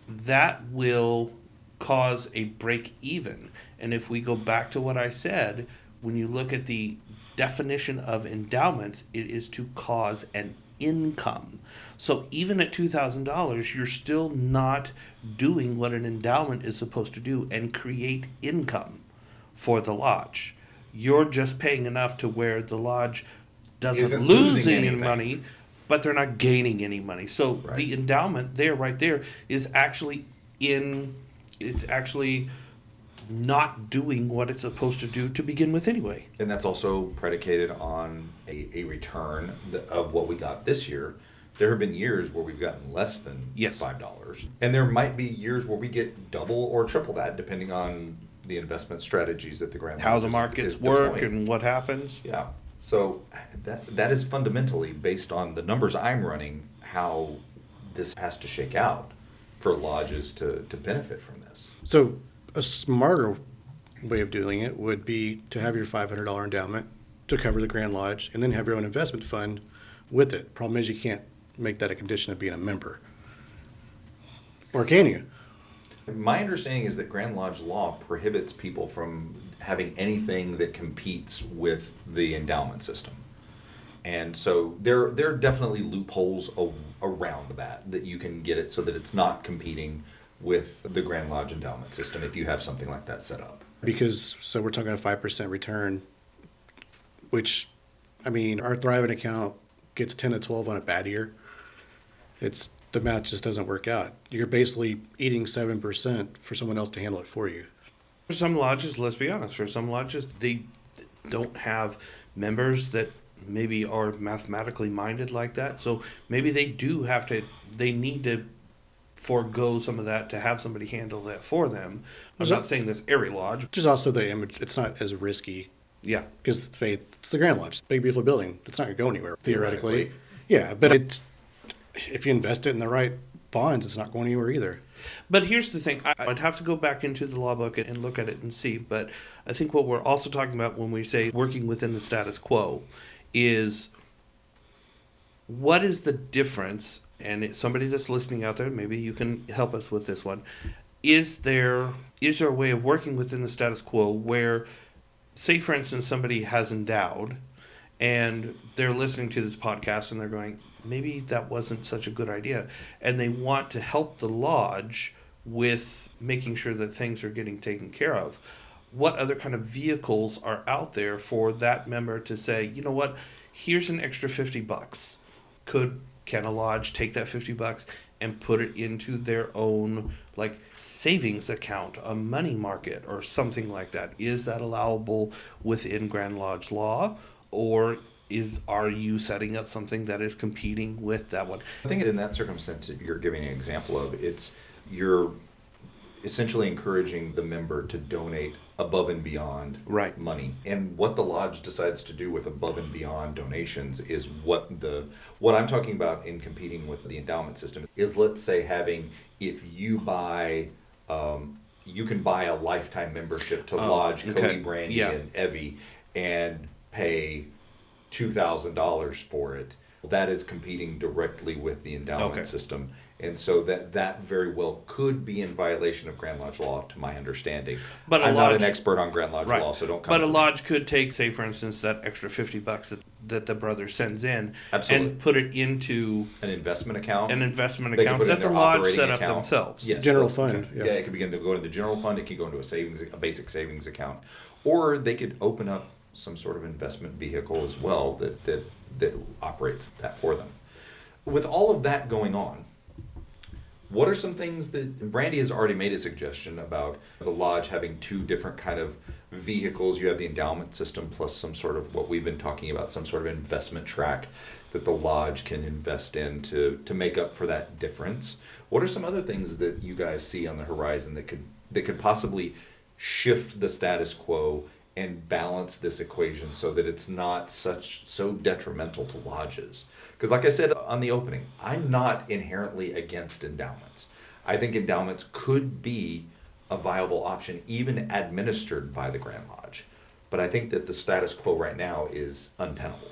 [SPEAKER 4] that will cause a break even. And if we go back to what I said, when you look at the definition of endowments, it is to cause an income. So even at $2,000, you're still not doing what an endowment is supposed to do and create income for the lodge. You're just paying enough to where the lodge doesn't
[SPEAKER 2] Isn't
[SPEAKER 4] lose
[SPEAKER 2] losing
[SPEAKER 4] any
[SPEAKER 2] anything.
[SPEAKER 4] money, but they're not gaining any money. So
[SPEAKER 2] Right.
[SPEAKER 4] the endowment right there is actually it's actually not doing what it's supposed to do to begin with anyway.
[SPEAKER 2] And that's also predicated on a return of what we got this year. There have been years where we've gotten less than $5. And there might be years where we get double or triple that, depending on the investment strategies that the Grand
[SPEAKER 4] How
[SPEAKER 2] Lodge
[SPEAKER 4] the
[SPEAKER 2] is
[SPEAKER 4] markets work
[SPEAKER 2] deploying.
[SPEAKER 4] and what happens.
[SPEAKER 2] Yeah. So that is fundamentally based on the numbers I'm running, how this has to shake out for lodges to benefit from this.
[SPEAKER 3] So a smarter way of doing it would be to have your $500 endowment to cover the Grand Lodge and then have your own investment fund with it. Problem is you can't make that a condition of being a member. Or can you?
[SPEAKER 2] My understanding is that Grand Lodge law prohibits people from having anything that competes with the endowment system. And so there are definitely loopholes around that you can get it so that it's not competing with the Grand Lodge endowment system if you have something like that set up.
[SPEAKER 3] Because, so we're talking a 5% return, which, I mean, our Thriving account gets 10 to 12 on a bad year. The math just doesn't work out. You're basically eating 7% for someone else to handle it for you.
[SPEAKER 4] For some lodges, let's be honest, for some lodges, they don't have members that maybe are mathematically minded like that. So maybe they need to forego some of that to have somebody handle that for them. I'm not saying this every lodge.
[SPEAKER 3] There's also the image, it's not as risky.
[SPEAKER 4] Yeah.
[SPEAKER 3] Because it's the Grand Lodge, big, beautiful building. It's not going to go anywhere, theoretically. Yeah, but if you invest it in the right bonds, it's not going anywhere either.
[SPEAKER 4] But here's the thing. I'd have to go back into the law book and look at it and see. But I think what we're also talking about when we say working within the status quo is what is the difference, and somebody that's listening out there, maybe you can help us with this one. Is there a way of working within the status quo where, say, for instance, somebody has endowed and they're listening to this podcast and they're going, maybe that wasn't such a good idea, and they want to help the lodge with making sure that things are getting taken care of. What other kind of vehicles are out there for that member to say, you know what, here's an extra $50. Can a lodge take that $50 and put it into their own savings account, a money market, or something like that? Is that allowable within Grand Lodge law, or are you setting up something that is competing with that one?
[SPEAKER 2] I think in that circumstance that you're giving an example of, you're essentially encouraging the member to donate above and beyond money. And what the lodge decides to do with above and beyond donations is what I'm talking about in competing with the endowment system is, let's say, if you buy, you can buy a lifetime membership to Lodge, Cody, Brandy, and Evve and pay $2,000 for it. That is competing directly with the endowment system. And so that very well could be in violation of Grand Lodge law, to my understanding. But I'm not an expert on Grand Lodge law, so don't come.
[SPEAKER 4] But a lodge could take, say, for instance, that extra $50 that the brother sends in, and put it into
[SPEAKER 2] an investment account.
[SPEAKER 4] That the lodge set up themselves.
[SPEAKER 3] Yes, general fund.
[SPEAKER 2] Yeah, it could begin to go into the general fund. It could go into a basic savings account, or they could open up some sort of investment vehicle as well that operates that for them. With all of that going on, what are some things that Brandy has already made a suggestion about the lodge having two different kind of vehicles? You have the endowment system plus some sort of what we've been talking about, some sort of investment track that the lodge can invest in to make up for that difference. What are some other things that you guys see on the horizon that could possibly shift the status quo and balance this equation so that it's not so detrimental to lodges? Because like I said on the opening, I'm not inherently against endowments. I think endowments could be a viable option, even administered by the Grand Lodge. But I think that the status quo right now is untenable.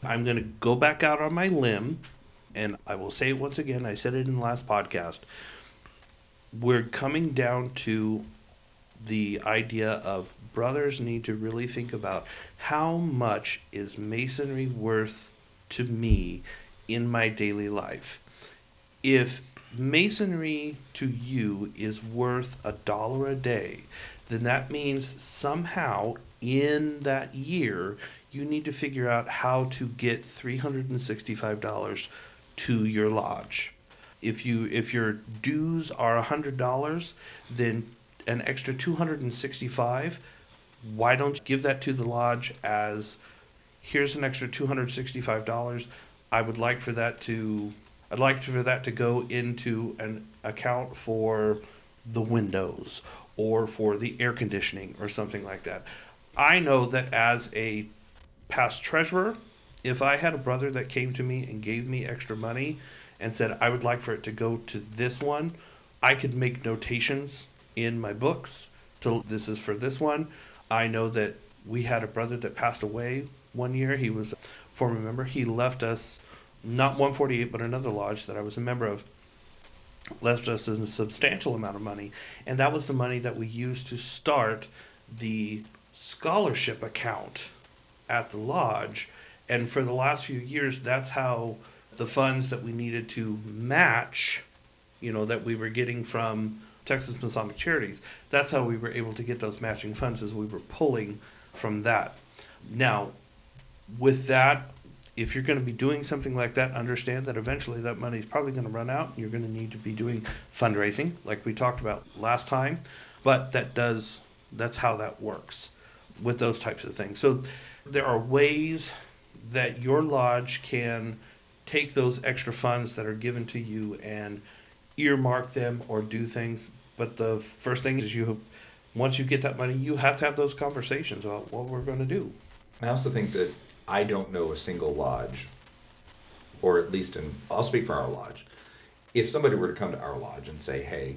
[SPEAKER 4] I'm going to go back out on my limb, and I will say it once again. I said it in the last podcast. We're coming down to the idea of brothers need to really think about how much is masonry worth to me in my daily life. If masonry to you is worth $1 a day, then that means somehow in that year you need to figure out how to get $365 to your lodge. If your dues are $100, then an extra $265, why don't you give that to the lodge as, here's an extra $265. I'd like for that to go into an account for the windows or for the air conditioning or something like that. I know that as a past treasurer, if I had a brother that came to me and gave me extra money and said, I would like for it to go to this one, I could make notations in my books to this is for this one. I know that we had a brother that passed away one year. He was a former member. He left us, not 148, but another lodge that I was a member of, left us a substantial amount of money. And that was the money that we used to start the scholarship account at the lodge. And for the last few years, that's how the funds that we needed to match, that we were getting from Texas Masonic Charities, that's how we were able to get those matching funds, as we were pulling from that. Now, with that, if you're going to be doing something like that, understand that eventually that money is probably going to run out. You're going to need to be doing fundraising, like we talked about last time. But that's how that works with those types of things. So there are ways that your lodge can take those extra funds that are given to you and earmark them or do things. But the first thing is once you get that money, you have to have those conversations about what we're going to do.
[SPEAKER 2] I also think that I don't know a single lodge, or at least I'll speak for our lodge. If somebody were to come to our lodge and say, hey,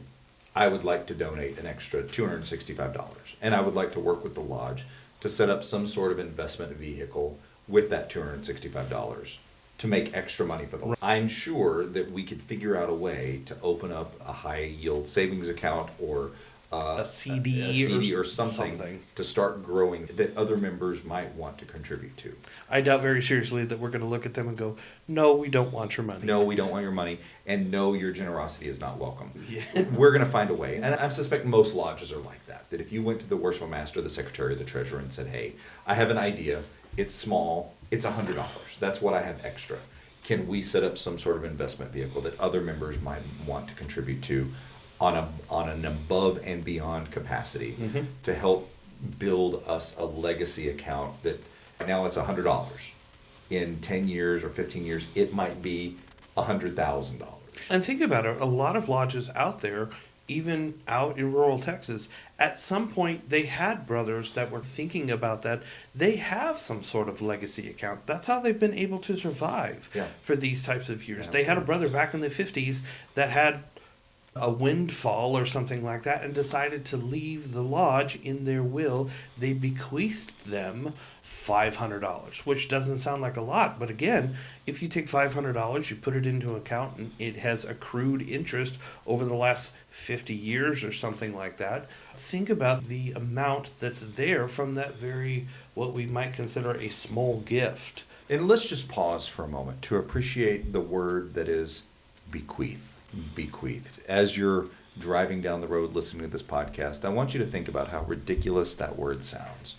[SPEAKER 2] I would like to donate an extra $265, and I would like to work with the lodge to set up some sort of investment vehicle with that $265 to make extra money for the lodge, I'm sure that we could figure out a way to open up a high yield savings account or
[SPEAKER 4] a CD
[SPEAKER 2] or something to start growing that other members might want to contribute to.
[SPEAKER 4] I doubt very seriously that we're going to look at them and go, no, we don't want your money.
[SPEAKER 2] No, we don't want your money, and no, your generosity is not welcome.
[SPEAKER 4] Yeah.
[SPEAKER 2] We're going to find a way, and I suspect most lodges are like that, that if you went to the worshipful master, the secretary, or the treasurer and said, hey, I have an idea, it's small, it's $100, that's what I have extra. Can we set up some sort of investment vehicle that other members might want to contribute to on an above and beyond capacity to help build us a legacy account that right now it's $100. In 10 years or 15 years, it might be $100,000.
[SPEAKER 4] And think about it, a lot of lodges out there, even out in rural Texas, at some point they had brothers that were thinking about that. They have some sort of legacy account. That's how they've been able to survive for these types of years. They had a brother back in the 50s that had a windfall or something like that and decided to leave the lodge. In their will, they bequeathed them $500, which doesn't sound like a lot, but again, if you take $500, you put it into an account and it has accrued interest over the last 50 years or something like that, think about the amount that's there from that very, what we might consider a small gift.
[SPEAKER 2] And let's just pause for a moment to appreciate the word that is bequeath. Bequeathed. As you're driving down the road listening to this podcast, I want you to think about how ridiculous that word sounds.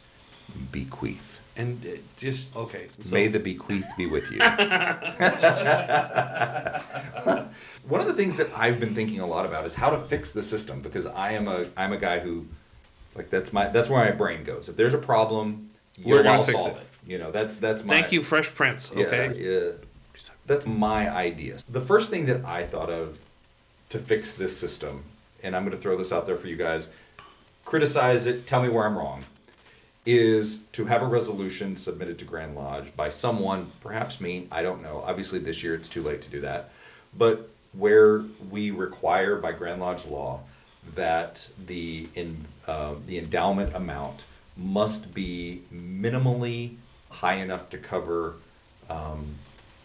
[SPEAKER 2] Bequeath.
[SPEAKER 4] And okay. So.
[SPEAKER 2] May the bequeath be with you. One of the things that I've been thinking a lot about is how to fix the system, because I'm a guy who, like, that's where my brain goes. If there's a problem, I'll solve it. That's my.
[SPEAKER 4] Thank you, Fresh Prince. Okay.
[SPEAKER 2] Yeah. That's my idea. The first thing that I thought of to fix this system, and I'm going to throw this out there for you guys, criticize it, tell me where I'm wrong, is to have a resolution submitted to Grand Lodge by someone, perhaps me, I don't know. Obviously this year it's too late to do that. But where we require by Grand Lodge law that the endowment amount must be minimally high enough to cover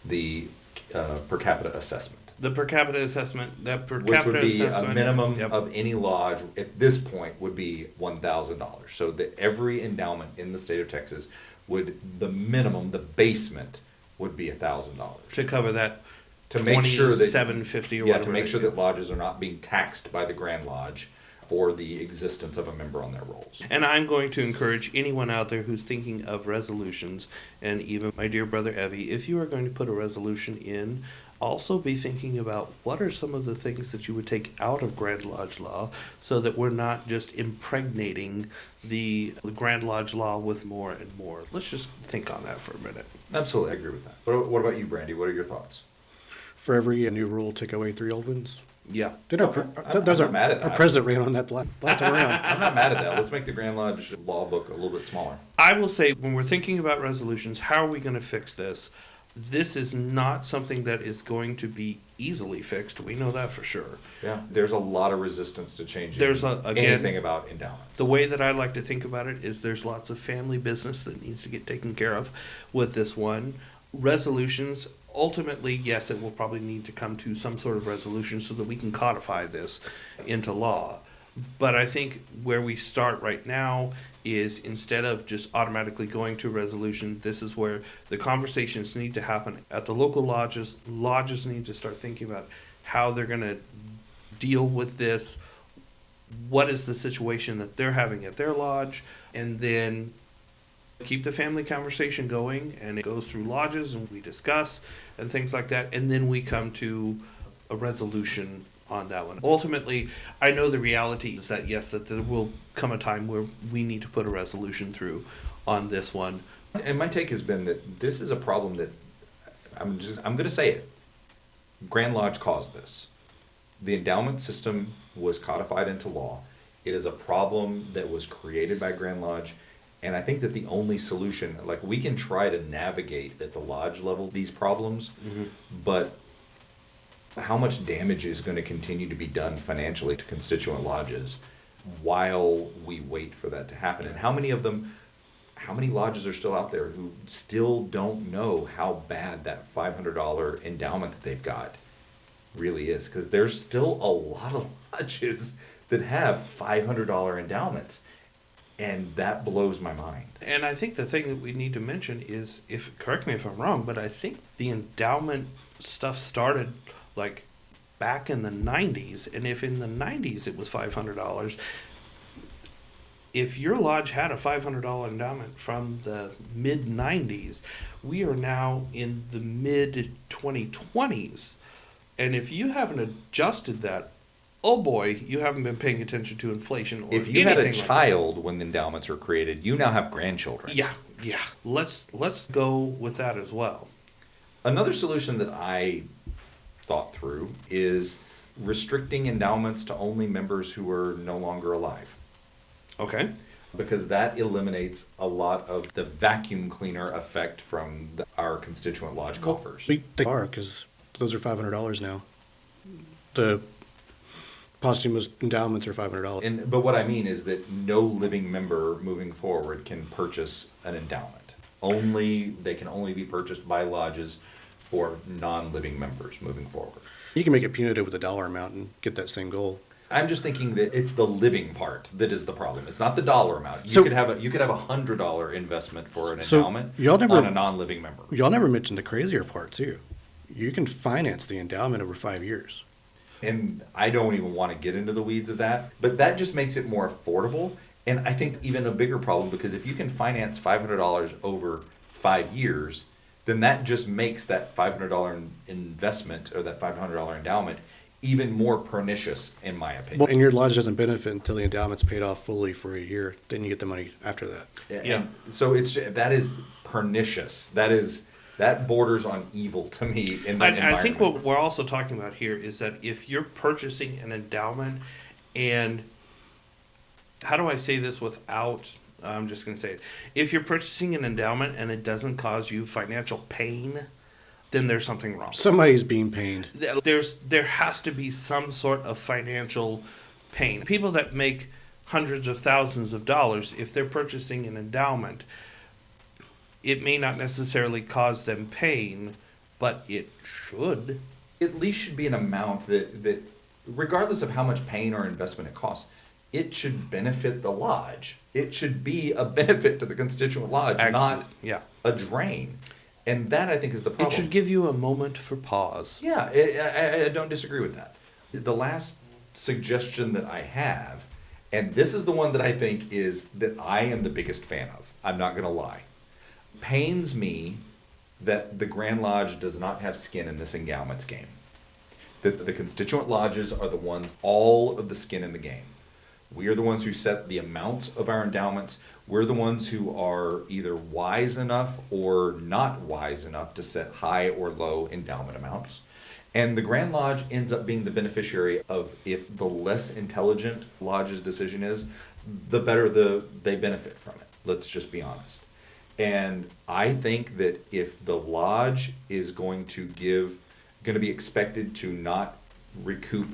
[SPEAKER 2] the per capita assessment.
[SPEAKER 4] The per capita assessment,
[SPEAKER 2] Which would be a minimum of any lodge at this point would be $1,000. So that every endowment in the state of Texas the basement would be $1,000
[SPEAKER 4] to cover that.
[SPEAKER 2] To make sure that
[SPEAKER 4] $750 or whatever.
[SPEAKER 2] To make sure that lodges are not being taxed by the Grand Lodge for the existence of a member on their rolls.
[SPEAKER 4] And I'm going to encourage anyone out there who's thinking of resolutions, and even my dear brother Evve, if you are going to put a resolution in, also be thinking about what are some of the things that you would take out of Grand Lodge law so that we're not just impregnating the Grand Lodge law with more and more. Let's just think on that for a minute.
[SPEAKER 2] Absolutely, I agree with that. What about you, Brandy? What are your thoughts?
[SPEAKER 3] For every new rule, take away 3 old ones.
[SPEAKER 4] Yeah.
[SPEAKER 2] I'm not mad at that.
[SPEAKER 3] Our president ran on that last time around.
[SPEAKER 2] I'm not mad at that. Let's make the Grand Lodge law book a little bit smaller.
[SPEAKER 4] I will say, when we're thinking about resolutions, how are we going to fix this? This is not something that is going to be easily fixed. We know that for sure.
[SPEAKER 2] Yeah, there's a lot of resistance to changing
[SPEAKER 4] Again,
[SPEAKER 2] anything about endowments.
[SPEAKER 4] the way that I like to think about it is there's lots of family business that needs to get taken care of with this one. Resolutions, ultimately, yes, it will probably need to come to some sort of resolution so that we can codify this into law. But I think where we start right now is instead of just automatically going to a resolution, this is where the conversations need to happen at the local lodges. Lodges need to start thinking about how they're going to deal with this, what is the situation that they're having at their lodge, and then keep the family conversation going, and it goes through lodges and we discuss and things like that, and then we come to a resolution on that one. Ultimately, I know the reality is that yes, that there will come a time where we need to put a resolution through on this one.
[SPEAKER 2] And my take has been that this is a problem that I'm going to say it. Grand Lodge caused this. The endowment system was codified into law. It is a problem that was created by Grand Lodge. And I think that the only solution, like we can try to navigate at the lodge level these problems, but how much damage is going to continue to be done financially to constituent lodges while we wait for that to happen? And how many lodges are still out there who still don't know how bad that $500 endowment that they've got really is? Because there's still a lot of lodges that have $500 endowments. And that blows my mind.
[SPEAKER 4] And I think the thing that we need to mention is, correct me if I'm wrong, but I think the endowment stuff started like back in the 90s. And if in the 90s it was $500, if your lodge had a $500 endowment from the mid 90s, we are now in the mid 2020s. And if you haven't adjusted that, oh boy, you haven't been paying attention to inflation or
[SPEAKER 2] if you had a
[SPEAKER 4] anything like
[SPEAKER 2] child when the endowments were created, you now have grandchildren.
[SPEAKER 4] that. Yeah. Let's go with that as well.
[SPEAKER 2] Another solution that I thought through is restricting endowments to only members who are no longer alive.
[SPEAKER 4] Okay.
[SPEAKER 2] Because that eliminates a lot of the vacuum cleaner effect from our constituent lodge coffers.
[SPEAKER 3] They are, because those are $500 now. The posthumous endowments are $500.
[SPEAKER 2] But what I mean is that no living member moving forward can purchase an endowment. They can only be purchased by lodges for non-living members moving forward.
[SPEAKER 3] You can make it punitive with a dollar amount and get that same goal.
[SPEAKER 2] I'm just thinking that it's the living part that is the problem. It's not the dollar amount.
[SPEAKER 3] So-
[SPEAKER 2] You could have a $100 investment for an endowment on a non-living member.
[SPEAKER 3] Y'all never mentioned the crazier part, too. You can finance the endowment over 5 years.
[SPEAKER 2] And I don't even want to get into the weeds of that, but that just makes it more affordable. And I think it's even a bigger problem, because if you can finance $500 over 5 years, then that just makes that $500 investment or that $500 endowment even more pernicious, in my opinion.
[SPEAKER 3] Well, and your lodge doesn't benefit until the endowment's paid off fully for a year. Then you get the money after that.
[SPEAKER 4] Yeah.
[SPEAKER 2] And so that is pernicious. That borders on evil to me in that environment.
[SPEAKER 4] I think what we're also talking about here is that if you're purchasing an endowment, and how do I say this without, I'm just going to say it. If you're purchasing an endowment and it doesn't cause you financial pain, then there's something wrong.
[SPEAKER 3] Somebody's being pained.
[SPEAKER 4] There has to be some sort of financial pain. People that make hundreds of thousands of dollars, if they're purchasing an endowment, it may not necessarily cause them pain, but it should.
[SPEAKER 2] At least should be an amount that regardless of how much pain or investment it costs, it should benefit the lodge. It should be a benefit to the constituent lodge, not a drain. And that, I think, is the problem.
[SPEAKER 4] It should give you a moment for pause.
[SPEAKER 2] Yeah, I don't disagree with that. The last suggestion that I have, and this is the one that I think is that I am the biggest fan of, I'm not going to lie. Pains me that the Grand Lodge does not have skin in this endowments game. That the constituent lodges are the ones, all of the skin in the game. We are the ones who set the amounts of our endowments. We're the ones who are either wise enough or not wise enough to set high or low endowment amounts. And the Grand Lodge ends up being the beneficiary of, if the less intelligent lodge's decision is, the better they benefit from it. Let's just be honest. And I think that if the lodge is going to give going to be expected to not recoup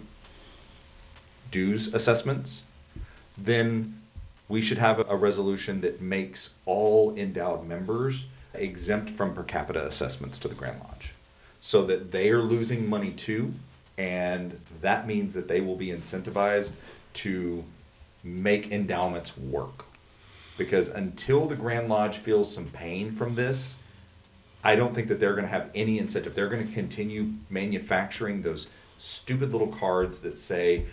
[SPEAKER 2] dues assessments, then we should have a resolution that makes all endowed members exempt from per capita assessments to the Grand Lodge, so that they are losing money too, and that means that they will be incentivized to make endowments work. Because until the Grand Lodge feels some pain from this, I don't think that they're going to have any incentive. They're going to continue manufacturing those stupid little cards that say,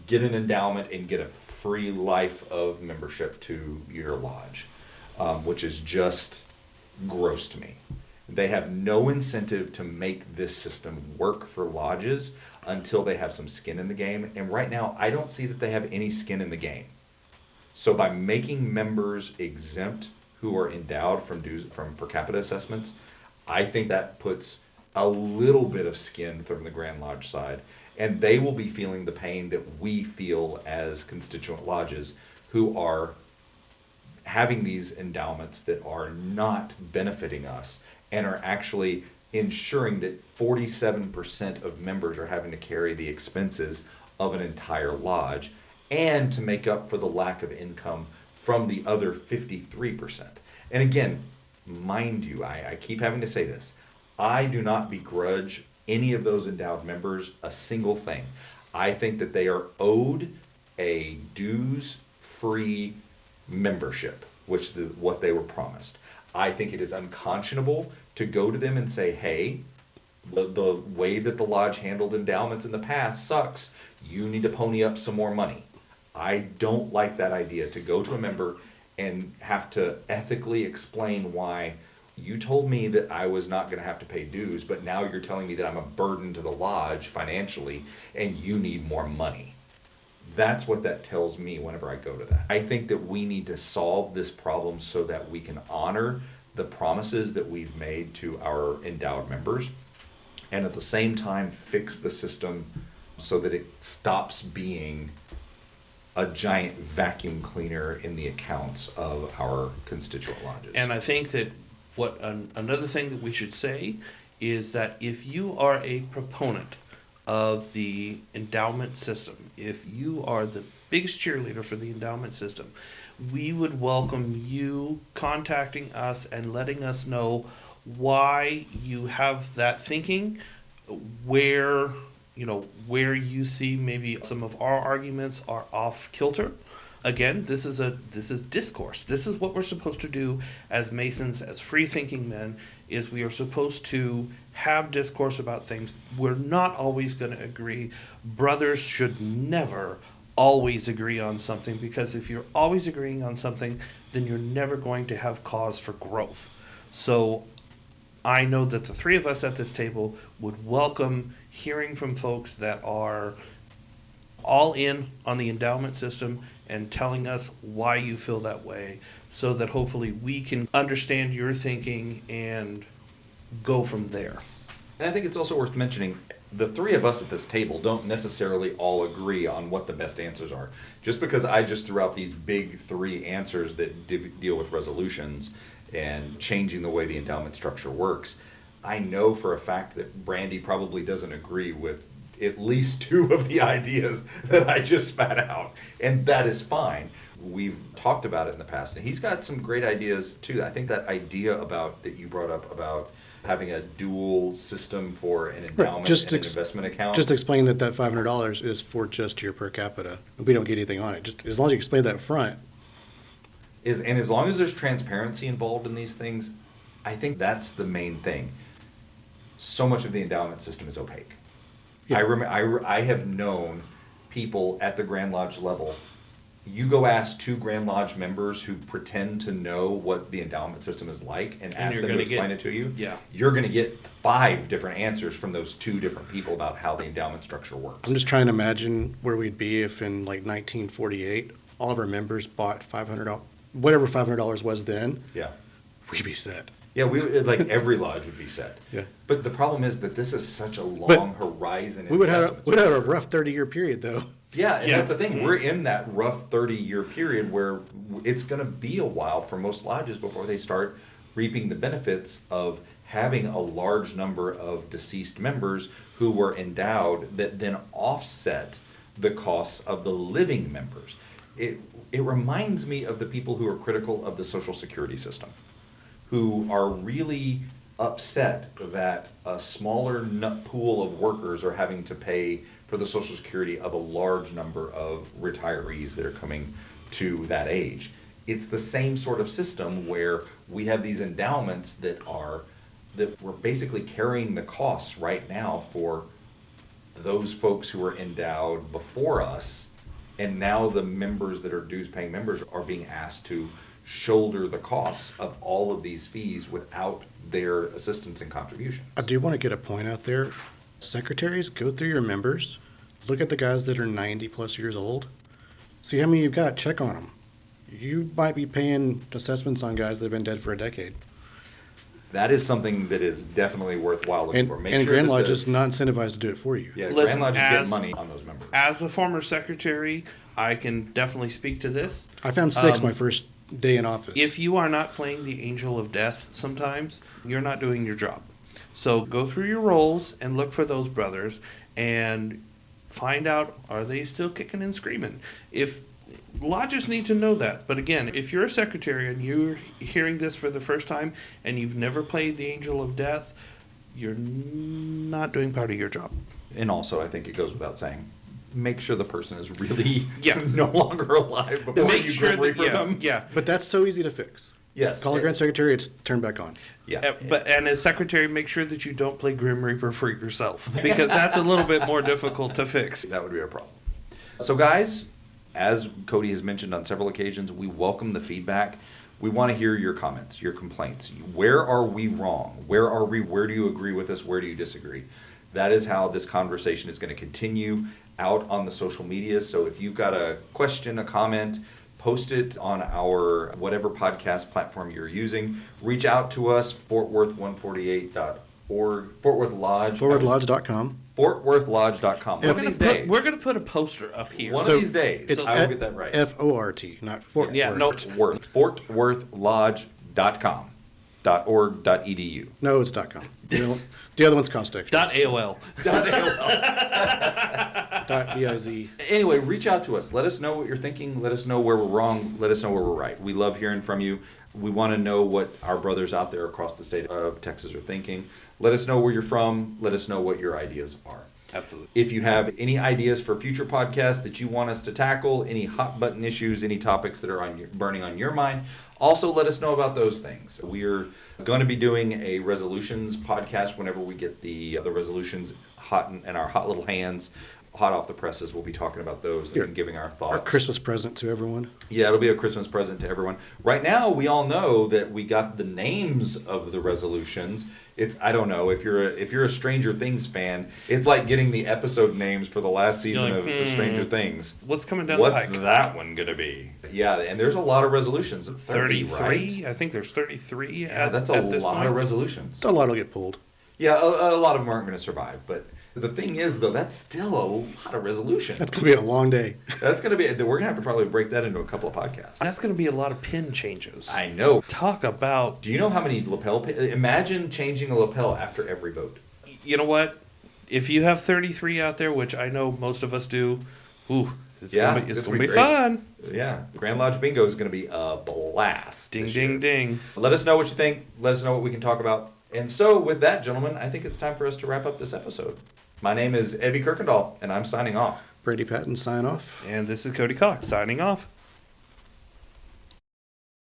[SPEAKER 2] get an endowment and get a free life of membership to your lodge, which is just gross to me. They have no incentive to make this system work for lodges until they have some skin in the game. And right now, I don't see that they have any skin in the game. So by making members exempt who are endowed from dues, from per capita assessments, I think that puts a little bit of skin from the Grand Lodge side, and they will be feeling the pain that we feel as constituent lodges who are having these endowments that are not benefiting us and are actually ensuring that 47% of members are having to carry the expenses of an entire lodge, and to make up for the lack of income from the other 53%. And again, mind you, I keep having to say this, I do not begrudge any of those endowed members a single thing. I think that they are owed a dues-free membership, what they were promised. I think it is unconscionable to go to them and say, hey, the way that the lodge handled endowments in the past sucks. You need to pony up some more money. I don't like that idea, to go to a member and have to ethically explain why you told me that I was not going to have to pay dues, but now you're telling me that I'm a burden to the lodge financially and you need more money. That's what that tells me whenever I go to that. I think that we need to solve this problem so that we can honor the promises that we've made to our endowed members, and at the same time fix the system so that it stops being a giant vacuum cleaner in the accounts of our constituent lodges.
[SPEAKER 4] And I think that another thing that we should say is that if you are a proponent of the endowment system, if you are the biggest cheerleader for the endowment system, we would welcome you contacting us and letting us know why you have that thinking, where you see maybe some of our arguments are off kilter. Again, this is discourse. This is what we're supposed to do as Masons, as free-thinking men, is we are supposed to have discourse about things. We're not always going to agree. Brothers should never always agree on something, because if you're always agreeing on something, then you're never going to have cause for growth. So I know that the three of us at this table would welcome hearing from folks that are all in on the endowment system and telling us why you feel that way, so that hopefully we can understand your thinking and go from there.
[SPEAKER 2] And I think it's also worth mentioning, the three of us at this table don't necessarily all agree on what the best answers are. Just because I just threw out these big three answers that deal with resolutions and changing the way the endowment structure works, I know for a fact that Brandy probably doesn't agree with at least two of the ideas that I just spat out, and that is fine. We've talked about it in the past, and he's got some great ideas too. I think that idea that you brought up about having a dual system for an endowment and an investment account.
[SPEAKER 3] Just explain that $500 is for just your per capita. We don't get anything on it. Just as long as you explain that up front.
[SPEAKER 2] And as long as there's transparency involved in these things, I think that's the main thing. So much of the endowment system is opaque. Yeah. I have known people at the Grand Lodge level. You go ask two Grand Lodge members who pretend to know what the endowment system is like and ask them to explain it to you.
[SPEAKER 4] Yeah.
[SPEAKER 2] You're going to get 5 different answers from those 2 different people about how the endowment structure works.
[SPEAKER 3] I'm just trying to imagine where we'd be if in like 1948 all of our members bought $500, whatever $500 was then.
[SPEAKER 2] Yeah.
[SPEAKER 3] We'd be set.
[SPEAKER 2] Yeah, like every lodge would be set.
[SPEAKER 3] Yeah.
[SPEAKER 2] But the problem is that this is such a long horizon.
[SPEAKER 3] We'd have a rough 30-year period though.
[SPEAKER 2] Yeah, and that's the thing. We're in that rough 30-year period where it's going to be a while for most lodges before they start reaping the benefits of having a large number of deceased members who were endowed that then offset the costs of the living members. It reminds me of the people who are critical of the Social Security system, who are really upset that a smaller pool of workers are having to pay for the Social Security of a large number of retirees that are coming to that age. It's the same sort of system where we have these endowments that we're basically carrying the costs right now for those folks who were endowed before us, and now the members that are dues paying members are being asked to shoulder the costs of all of these fees without their assistance and contributions.
[SPEAKER 3] I do want to get a point out there. Secretaries, go through your members, look at the guys that are 90 plus years old, see how many you've got, check on them. You might be paying assessments on guys that have been dead for a decade.
[SPEAKER 2] That is something that is definitely worthwhile looking
[SPEAKER 3] And,
[SPEAKER 2] for.
[SPEAKER 3] and Grand Lodge is not incentivized to do it for you.
[SPEAKER 2] Yeah,
[SPEAKER 4] Listen,
[SPEAKER 2] Grand Lodge is
[SPEAKER 4] as-
[SPEAKER 2] getting money on those members.
[SPEAKER 4] As a former secretary, I can definitely speak to this.
[SPEAKER 3] I found 6 my first day in office.
[SPEAKER 4] If you are not playing the angel of death sometimes, you're not doing your job. So go through your roles and look for those brothers and find out, are they still kicking and screaming? If lodges need to know that. But again, if you're a secretary and you're hearing this for the first time and you've never played the angel of death, you're not doing part of your job.
[SPEAKER 2] And also, I think it goes without saying, make sure the person is really
[SPEAKER 4] Yeah.
[SPEAKER 2] no longer alive before
[SPEAKER 4] Make
[SPEAKER 2] you
[SPEAKER 4] sure
[SPEAKER 2] Grim
[SPEAKER 4] that,
[SPEAKER 2] Reaper
[SPEAKER 4] yeah,
[SPEAKER 2] them.
[SPEAKER 4] yeah.
[SPEAKER 3] But that's so easy to fix.
[SPEAKER 2] Yes.
[SPEAKER 3] Call a Grand Secretary, it's turned back on.
[SPEAKER 2] Yeah.
[SPEAKER 4] And as secretary, make sure that you don't play Grim Reaper for yourself, because that's a little bit more difficult to fix.
[SPEAKER 2] That would be a problem. So guys, as Cody has mentioned on several occasions, we welcome the feedback. We want to hear your comments, your complaints. Where are we wrong? Where are we? Where do you agree with us? Where do you disagree? That is how this conversation is going to continue out on the social media. So if you've got a question, a comment, post it on our whatever podcast platform you're using. Reach out to us, fortworth148.org, Fort Worth Lodge.
[SPEAKER 3] ForwardLodge.com.
[SPEAKER 2] FortWorthLodge.com. One of these days.
[SPEAKER 4] We're going to put a poster up here.
[SPEAKER 2] One
[SPEAKER 3] So
[SPEAKER 2] of these days.
[SPEAKER 3] It's
[SPEAKER 2] I will get that right.
[SPEAKER 3] FORT, not Fort
[SPEAKER 4] Yeah,
[SPEAKER 3] Worth.
[SPEAKER 4] no.
[SPEAKER 2] FortWorthLodge.com. .org.edu.
[SPEAKER 3] No, it's .com. The other one's cost extra.
[SPEAKER 4] .AOL.
[SPEAKER 3] .biz.
[SPEAKER 2] Anyway, reach out to us. Let us know what you're thinking. Let us know where we're wrong. Let us know where we're right. We love hearing from you. We want to know what our brothers out there across the state of Texas are thinking. Let us know where you're from. Let us know what your ideas are.
[SPEAKER 4] Absolutely.
[SPEAKER 2] If you have any ideas for future podcasts that you want us to tackle, any hot button issues, any topics that are burning on your mind, also let us know about those things. We're going to be doing a resolutions podcast whenever we get the resolutions hot in our hot little hands, hot off the presses. We'll be talking about those and giving our thoughts.
[SPEAKER 3] Our Christmas present to everyone.
[SPEAKER 2] Yeah, it'll be a Christmas present to everyone. Right now, we all know that we got the names of the resolutions. I don't know, if you're a Stranger Things fan, it's like getting the episode names for the last season
[SPEAKER 4] You're like,
[SPEAKER 2] of Stranger Things.
[SPEAKER 4] What's coming down the
[SPEAKER 2] What's
[SPEAKER 4] pike?
[SPEAKER 2] that one gonna be? Yeah, and there's a lot of resolutions. 30,
[SPEAKER 4] 33?
[SPEAKER 2] right?
[SPEAKER 4] I think there's 33
[SPEAKER 2] Yeah, that's a
[SPEAKER 4] at this
[SPEAKER 2] lot
[SPEAKER 4] point.
[SPEAKER 2] of resolutions.
[SPEAKER 3] A lot will get pulled.
[SPEAKER 2] Yeah, a lot of them aren't going to survive. But the thing is, though, that's still a lot of resolution.
[SPEAKER 3] That's going to be a long day.
[SPEAKER 2] That's going to be. We're going to have to probably break that into a couple of podcasts.
[SPEAKER 4] That's going to be a lot of pin changes.
[SPEAKER 2] I know.
[SPEAKER 4] Talk about,
[SPEAKER 2] Do you know how many lapel? Imagine changing a lapel after every vote.
[SPEAKER 4] you know what? If you have 33 out there, which I know most of us do, it's
[SPEAKER 2] Yeah,
[SPEAKER 4] going
[SPEAKER 2] this
[SPEAKER 4] to
[SPEAKER 2] will
[SPEAKER 4] be
[SPEAKER 2] be
[SPEAKER 4] fun.
[SPEAKER 2] Yeah, Grand Lodge Bingo is going to be a blast.
[SPEAKER 4] Ding,
[SPEAKER 2] this
[SPEAKER 4] ding,
[SPEAKER 2] year.
[SPEAKER 4] ding.
[SPEAKER 2] Let us know what you think. Let us know what we can talk about. And so, with that, gentlemen, I think it's time for us to wrap up this episode. My name is Evve Kirkendall, and I'm signing off.
[SPEAKER 3] Brady Patton, sign off.
[SPEAKER 4] And this is Cody Cox signing off.